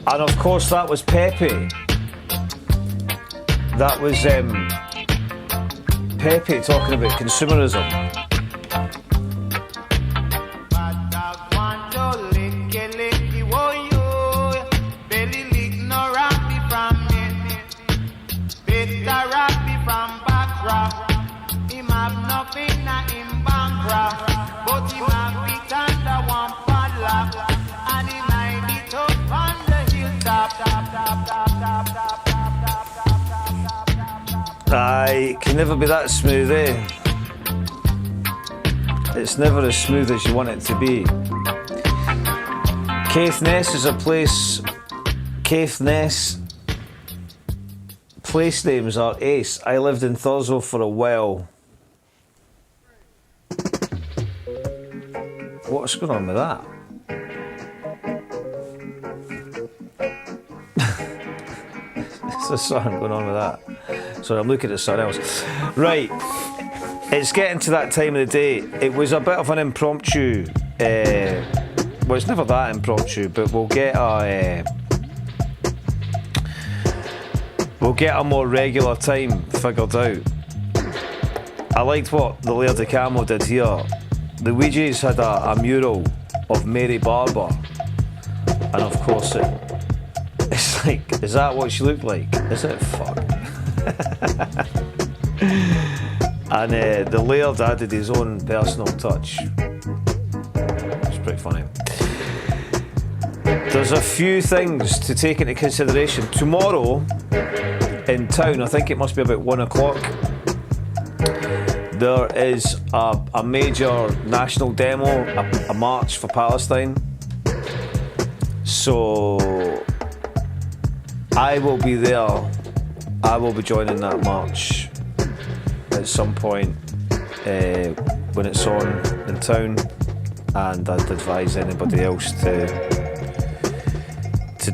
of course that was Pepe. That was Pepe talking about consumerism. Aye, can never be that smooth, eh? It's never as smooth as you want it to be. Caithness is a place. Caithness. Place names are ace. I lived in Thurso for a while. What's going on with that? There's something going on with that. Sorry, I'm looking at something else. Right, it's getting to that time of the day. It was a bit of an impromptu. Well, it's never that impromptu, but we'll get a more regular time figured out. I liked what the Laird of Camo did here. The Ouija's had a mural of Mary Barber, and of course it's like, is that what she looked like? Is it? Fuck. And the Laird added his own personal touch. It's pretty funny. There's a few things to take into consideration. Tomorrow in town, I think it must be about 1 o'clock, there is a major national demo, a march for Palestine. So I will be there. I will be joining that march at some point when it's on in town, and I'd advise anybody else to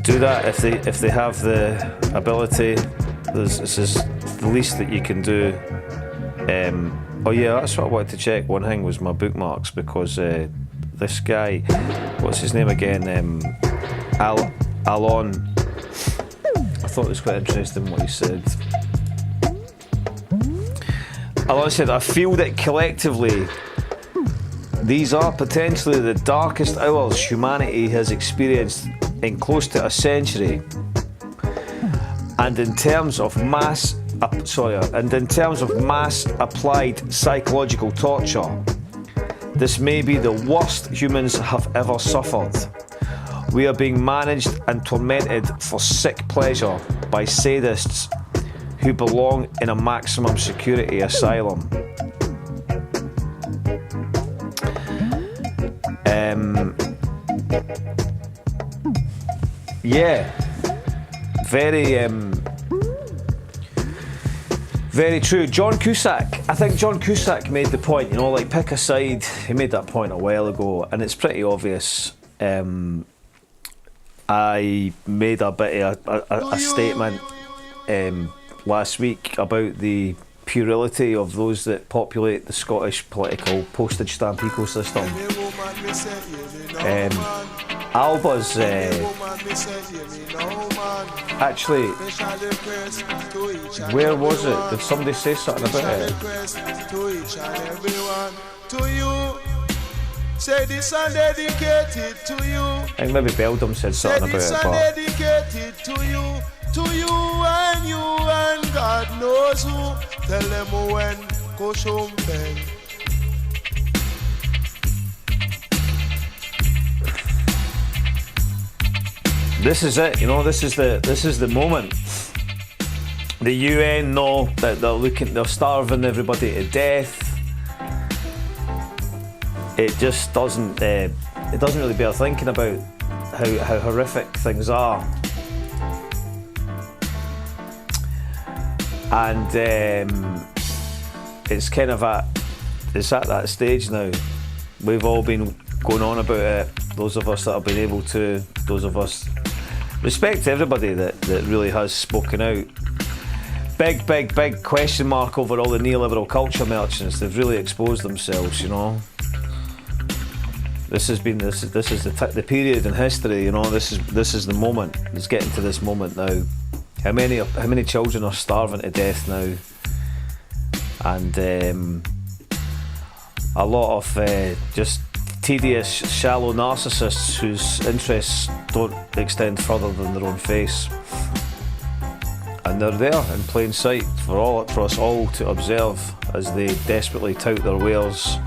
do that if they have the ability. This is the least that you can do. Oh yeah, that's what I wanted to check. One thing was my bookmarks, because this guy, what's his name again? Alon. I thought it was quite interesting what he said. Alon said, I feel that collectively these are potentially the darkest hours humanity has experienced in close to a century. And in terms of mass applied psychological torture, this may be the worst humans have ever suffered. We are being managed and tormented for sick pleasure by sadists who belong in a maximum security asylum. Yeah, very true. John Cusack, I think John Cusack made the point, like pick a side. He made that point a while ago, and it's pretty obvious. I made a bit of a statement last week about the puerility of those that populate the Scottish political postage stamp ecosystem. Alba's actually, where was it? Did somebody say something about it? Say this and dedicated to you. I think maybe Beldam said something about it, but dedicated to you and God knows who. Tell them when go show them. this is it. This is the moment. The UN know that they're starving everybody to death. It just doesn't. It doesn't really bear thinking about how horrific things are. And it's kind of it's at that stage now. We've all been going on about it. Those of us that have been able to, those of us, respect to everybody that really has spoken out. Big question mark over all the neoliberal culture merchants. They've really exposed themselves, you know. This is the period in history, you know. This is the moment. It's getting to this moment now. How many children are starving to death now, and a lot of just tedious, shallow narcissists whose interests don't extend further than their own face, and they're there in plain sight for us all to observe as they desperately tout their wares.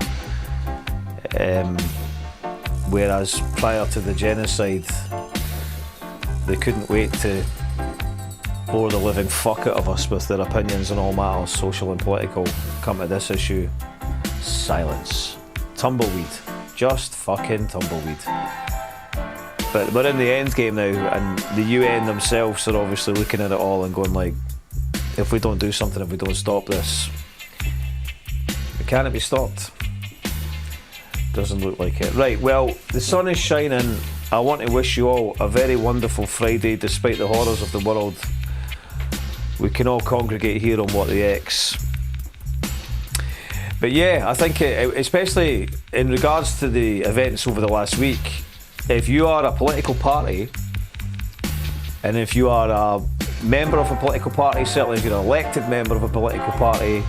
Whereas prior to the genocide, they couldn't wait to bore the living fuck out of us with their opinions on all matters, social and political. Come to this issue, silence. Tumbleweed. Just fucking tumbleweed. But we're in the end game now, and the UN themselves are obviously looking at it all and going like, if we don't do something, if we don't stop this, can it be stopped? Doesn't look like it. Right, well, the sun is shining. I want to wish you all a very wonderful Friday, despite the horrors of the world. We can all congregate here on What the X. But yeah, I think especially in regards to the events over the last week, if you are a political party, and if you are a member of a political party, certainly if you're an elected member of a political party,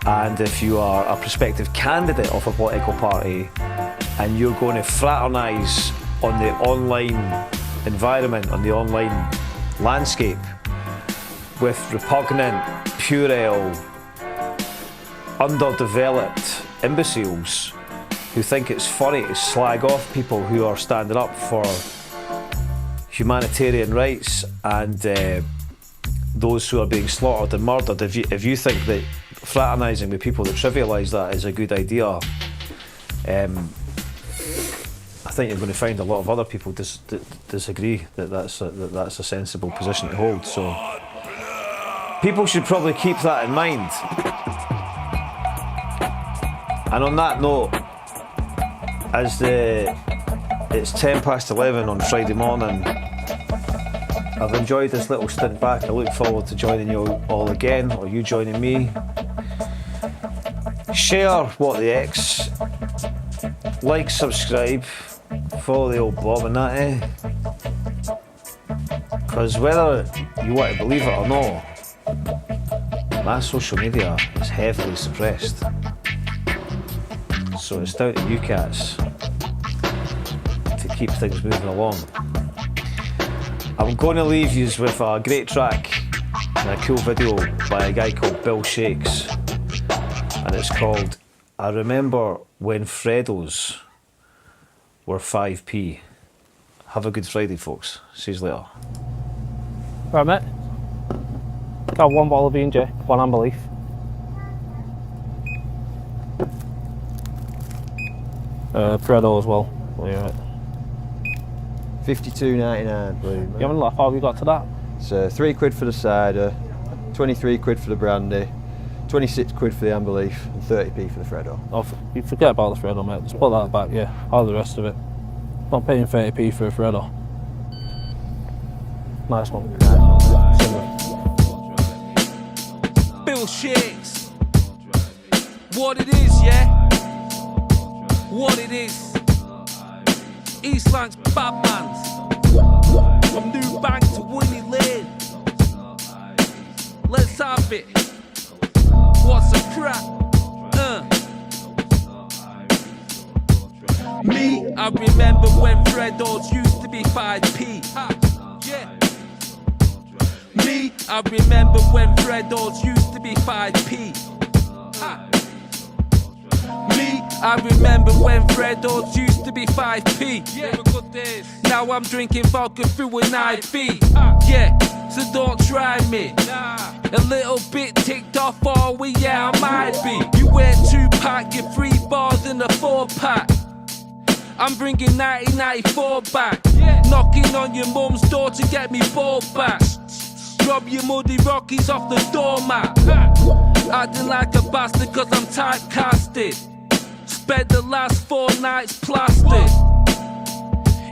and if you are a prospective candidate of a political party, and you're going to fraternise on the online environment, on the online landscape, with repugnant, puerile, underdeveloped imbeciles who think it's funny to slag off people who are standing up for humanitarian rights and those who are being slaughtered and murdered, if you think that fraternising with people that trivialise that is a good idea, I think you're going to find a lot of other people disagree that that's a sensible position to hold. So people should probably keep that in mind. And on that note, as it's 11:10 on Friday morning, I've enjoyed this little stint back. I look forward to joining you all again, or you joining me. Share What the X, like, subscribe, follow the old blob and that, because whether you want to believe it or not, my social media is heavily suppressed. So it's down to you cats to keep things moving along. I'm going to leave you with a great track and a cool video by a guy called Bill Shakes, and it's called I Remember When Freddos Were 5p. Have a good Friday, folks. See you later. Right, mate. Got one bottle of B&J, one unbelief. Freddo as well. Yeah. $52.99, please. You haven't laughed, how have you got to that? It's £3 for the cider, 23 quid for the brandy, 26 quid for the unbelief, and 30p for the Freddo. Oh, you forget about the Freddo, mate. Just put that back, yeah. All the rest of it. Not paying 30p for a Freddo. Nice one. Bill Shakes. What it is, yeah? What it is. East Lancs Badmans. From New Bank to Winnie Lane. Let's have it. What's a crack? Me, I remember when Freddos used to be 5p. Yeah. Me, I remember when Freddos used to be 5p. Me, I remember when Freddos used to be 5p. Yeah, good days. Now I'm drinking vodka through an IV. Yeah, so don't try me. A little bit ticked off, are we? Yeah, I might be. You went 2-pack, you 3 bars in a 4-pack. I'm bringing 1994 back. Knocking on your mum's door to get me ball back. Drop your muddy rockies off the doormat. Acting like a bastard cause I'm typecasted. Spent the last 4 nights plastered.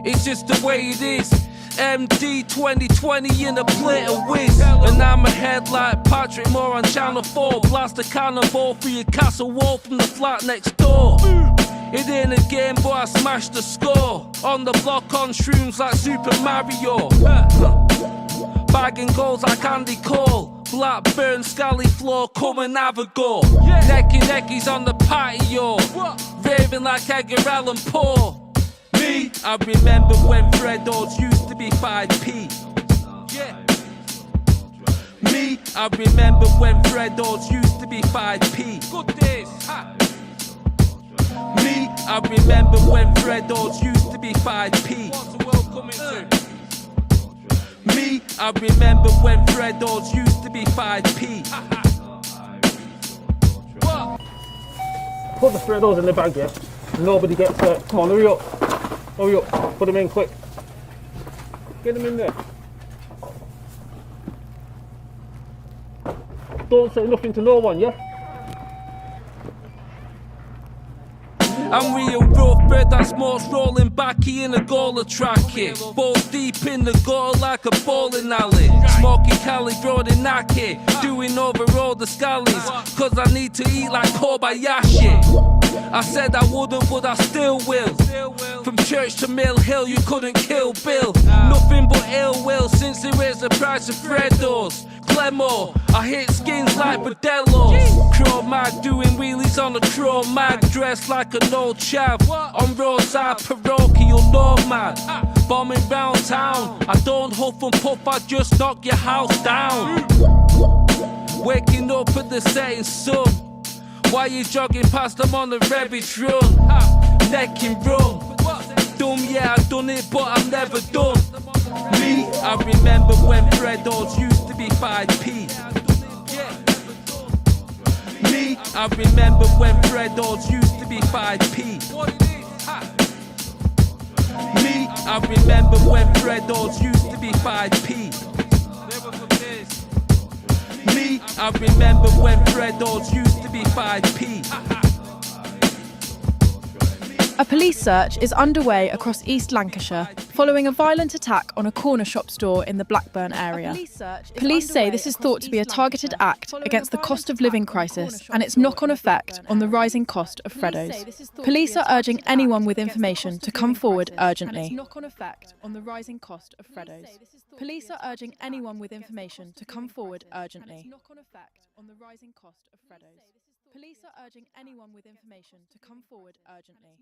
It's just the way it is. MD 2020 in a plate of whiz. And I'm ahead like Patrick Moore on Channel 4. Blast a cannonball through your castle wall from the flat next door. It ain't a game but I smashed the score. On the block on shrooms like Super Mario. Bagging goals like Andy Cole. Blackburn, Scally floor, come and have a go. Necky neckies on the patio. Raving like Edgar Allan Poe. Me, I remember when Freddos used to be 5p. Yeah. Me, I remember when Freddos used to be 5p. Good days. Ha. Me, I remember when Freddos used to be 5p. What's the world coming to? Me, I remember when Freddos used to be 5p. Put the Freddos in the bag, yeah? Nobody gets hurt. Come on, hurry up. Hurry up. Put them in quick. Get them in there. Don't say nothing to no one, yeah? I'm real rough, bird that smokes rolling backy in a goal tracky. Balls deep in the goal like a bowling alley. Smoky Cali, broad and nacky. Doing over all the scallies, cause I need to eat like Kobayashi. I said I wouldn't, but I still will. From church to Mill Hill, you couldn't kill Bill. Nothing but ill will since they raised the price of Freddos. Clemo, I hit skins like Modelo's. Crow mag doing wheelies on a crow mag. Dressed like an old chav. On roadside parochial nomad. Bombing round town. I don't huff and puff, I just knock your house down. Waking up at the setting sun. While you jogging past them on the Revit run. Neck and run. Dumb, yeah, I done it, but I'm never done. Me, I remember when Freddos used to be 5p. Me, I remember when Freddos used to be 5p. Me, I remember when Freddos used to be 5p. Me, I remember when Freddos used to be 5p. A police search is underway across East Lancashire following a violent attack on a corner shop store in the Blackburn area. Police say this is thought to be a targeted act against the cost of living crisis and its knock-on effect on the rising cost of Freddos. Police are urging anyone with information to come forward urgently. Police are urging anyone with information to come forward urgently. Police are urging anyone with information to come forward urgently.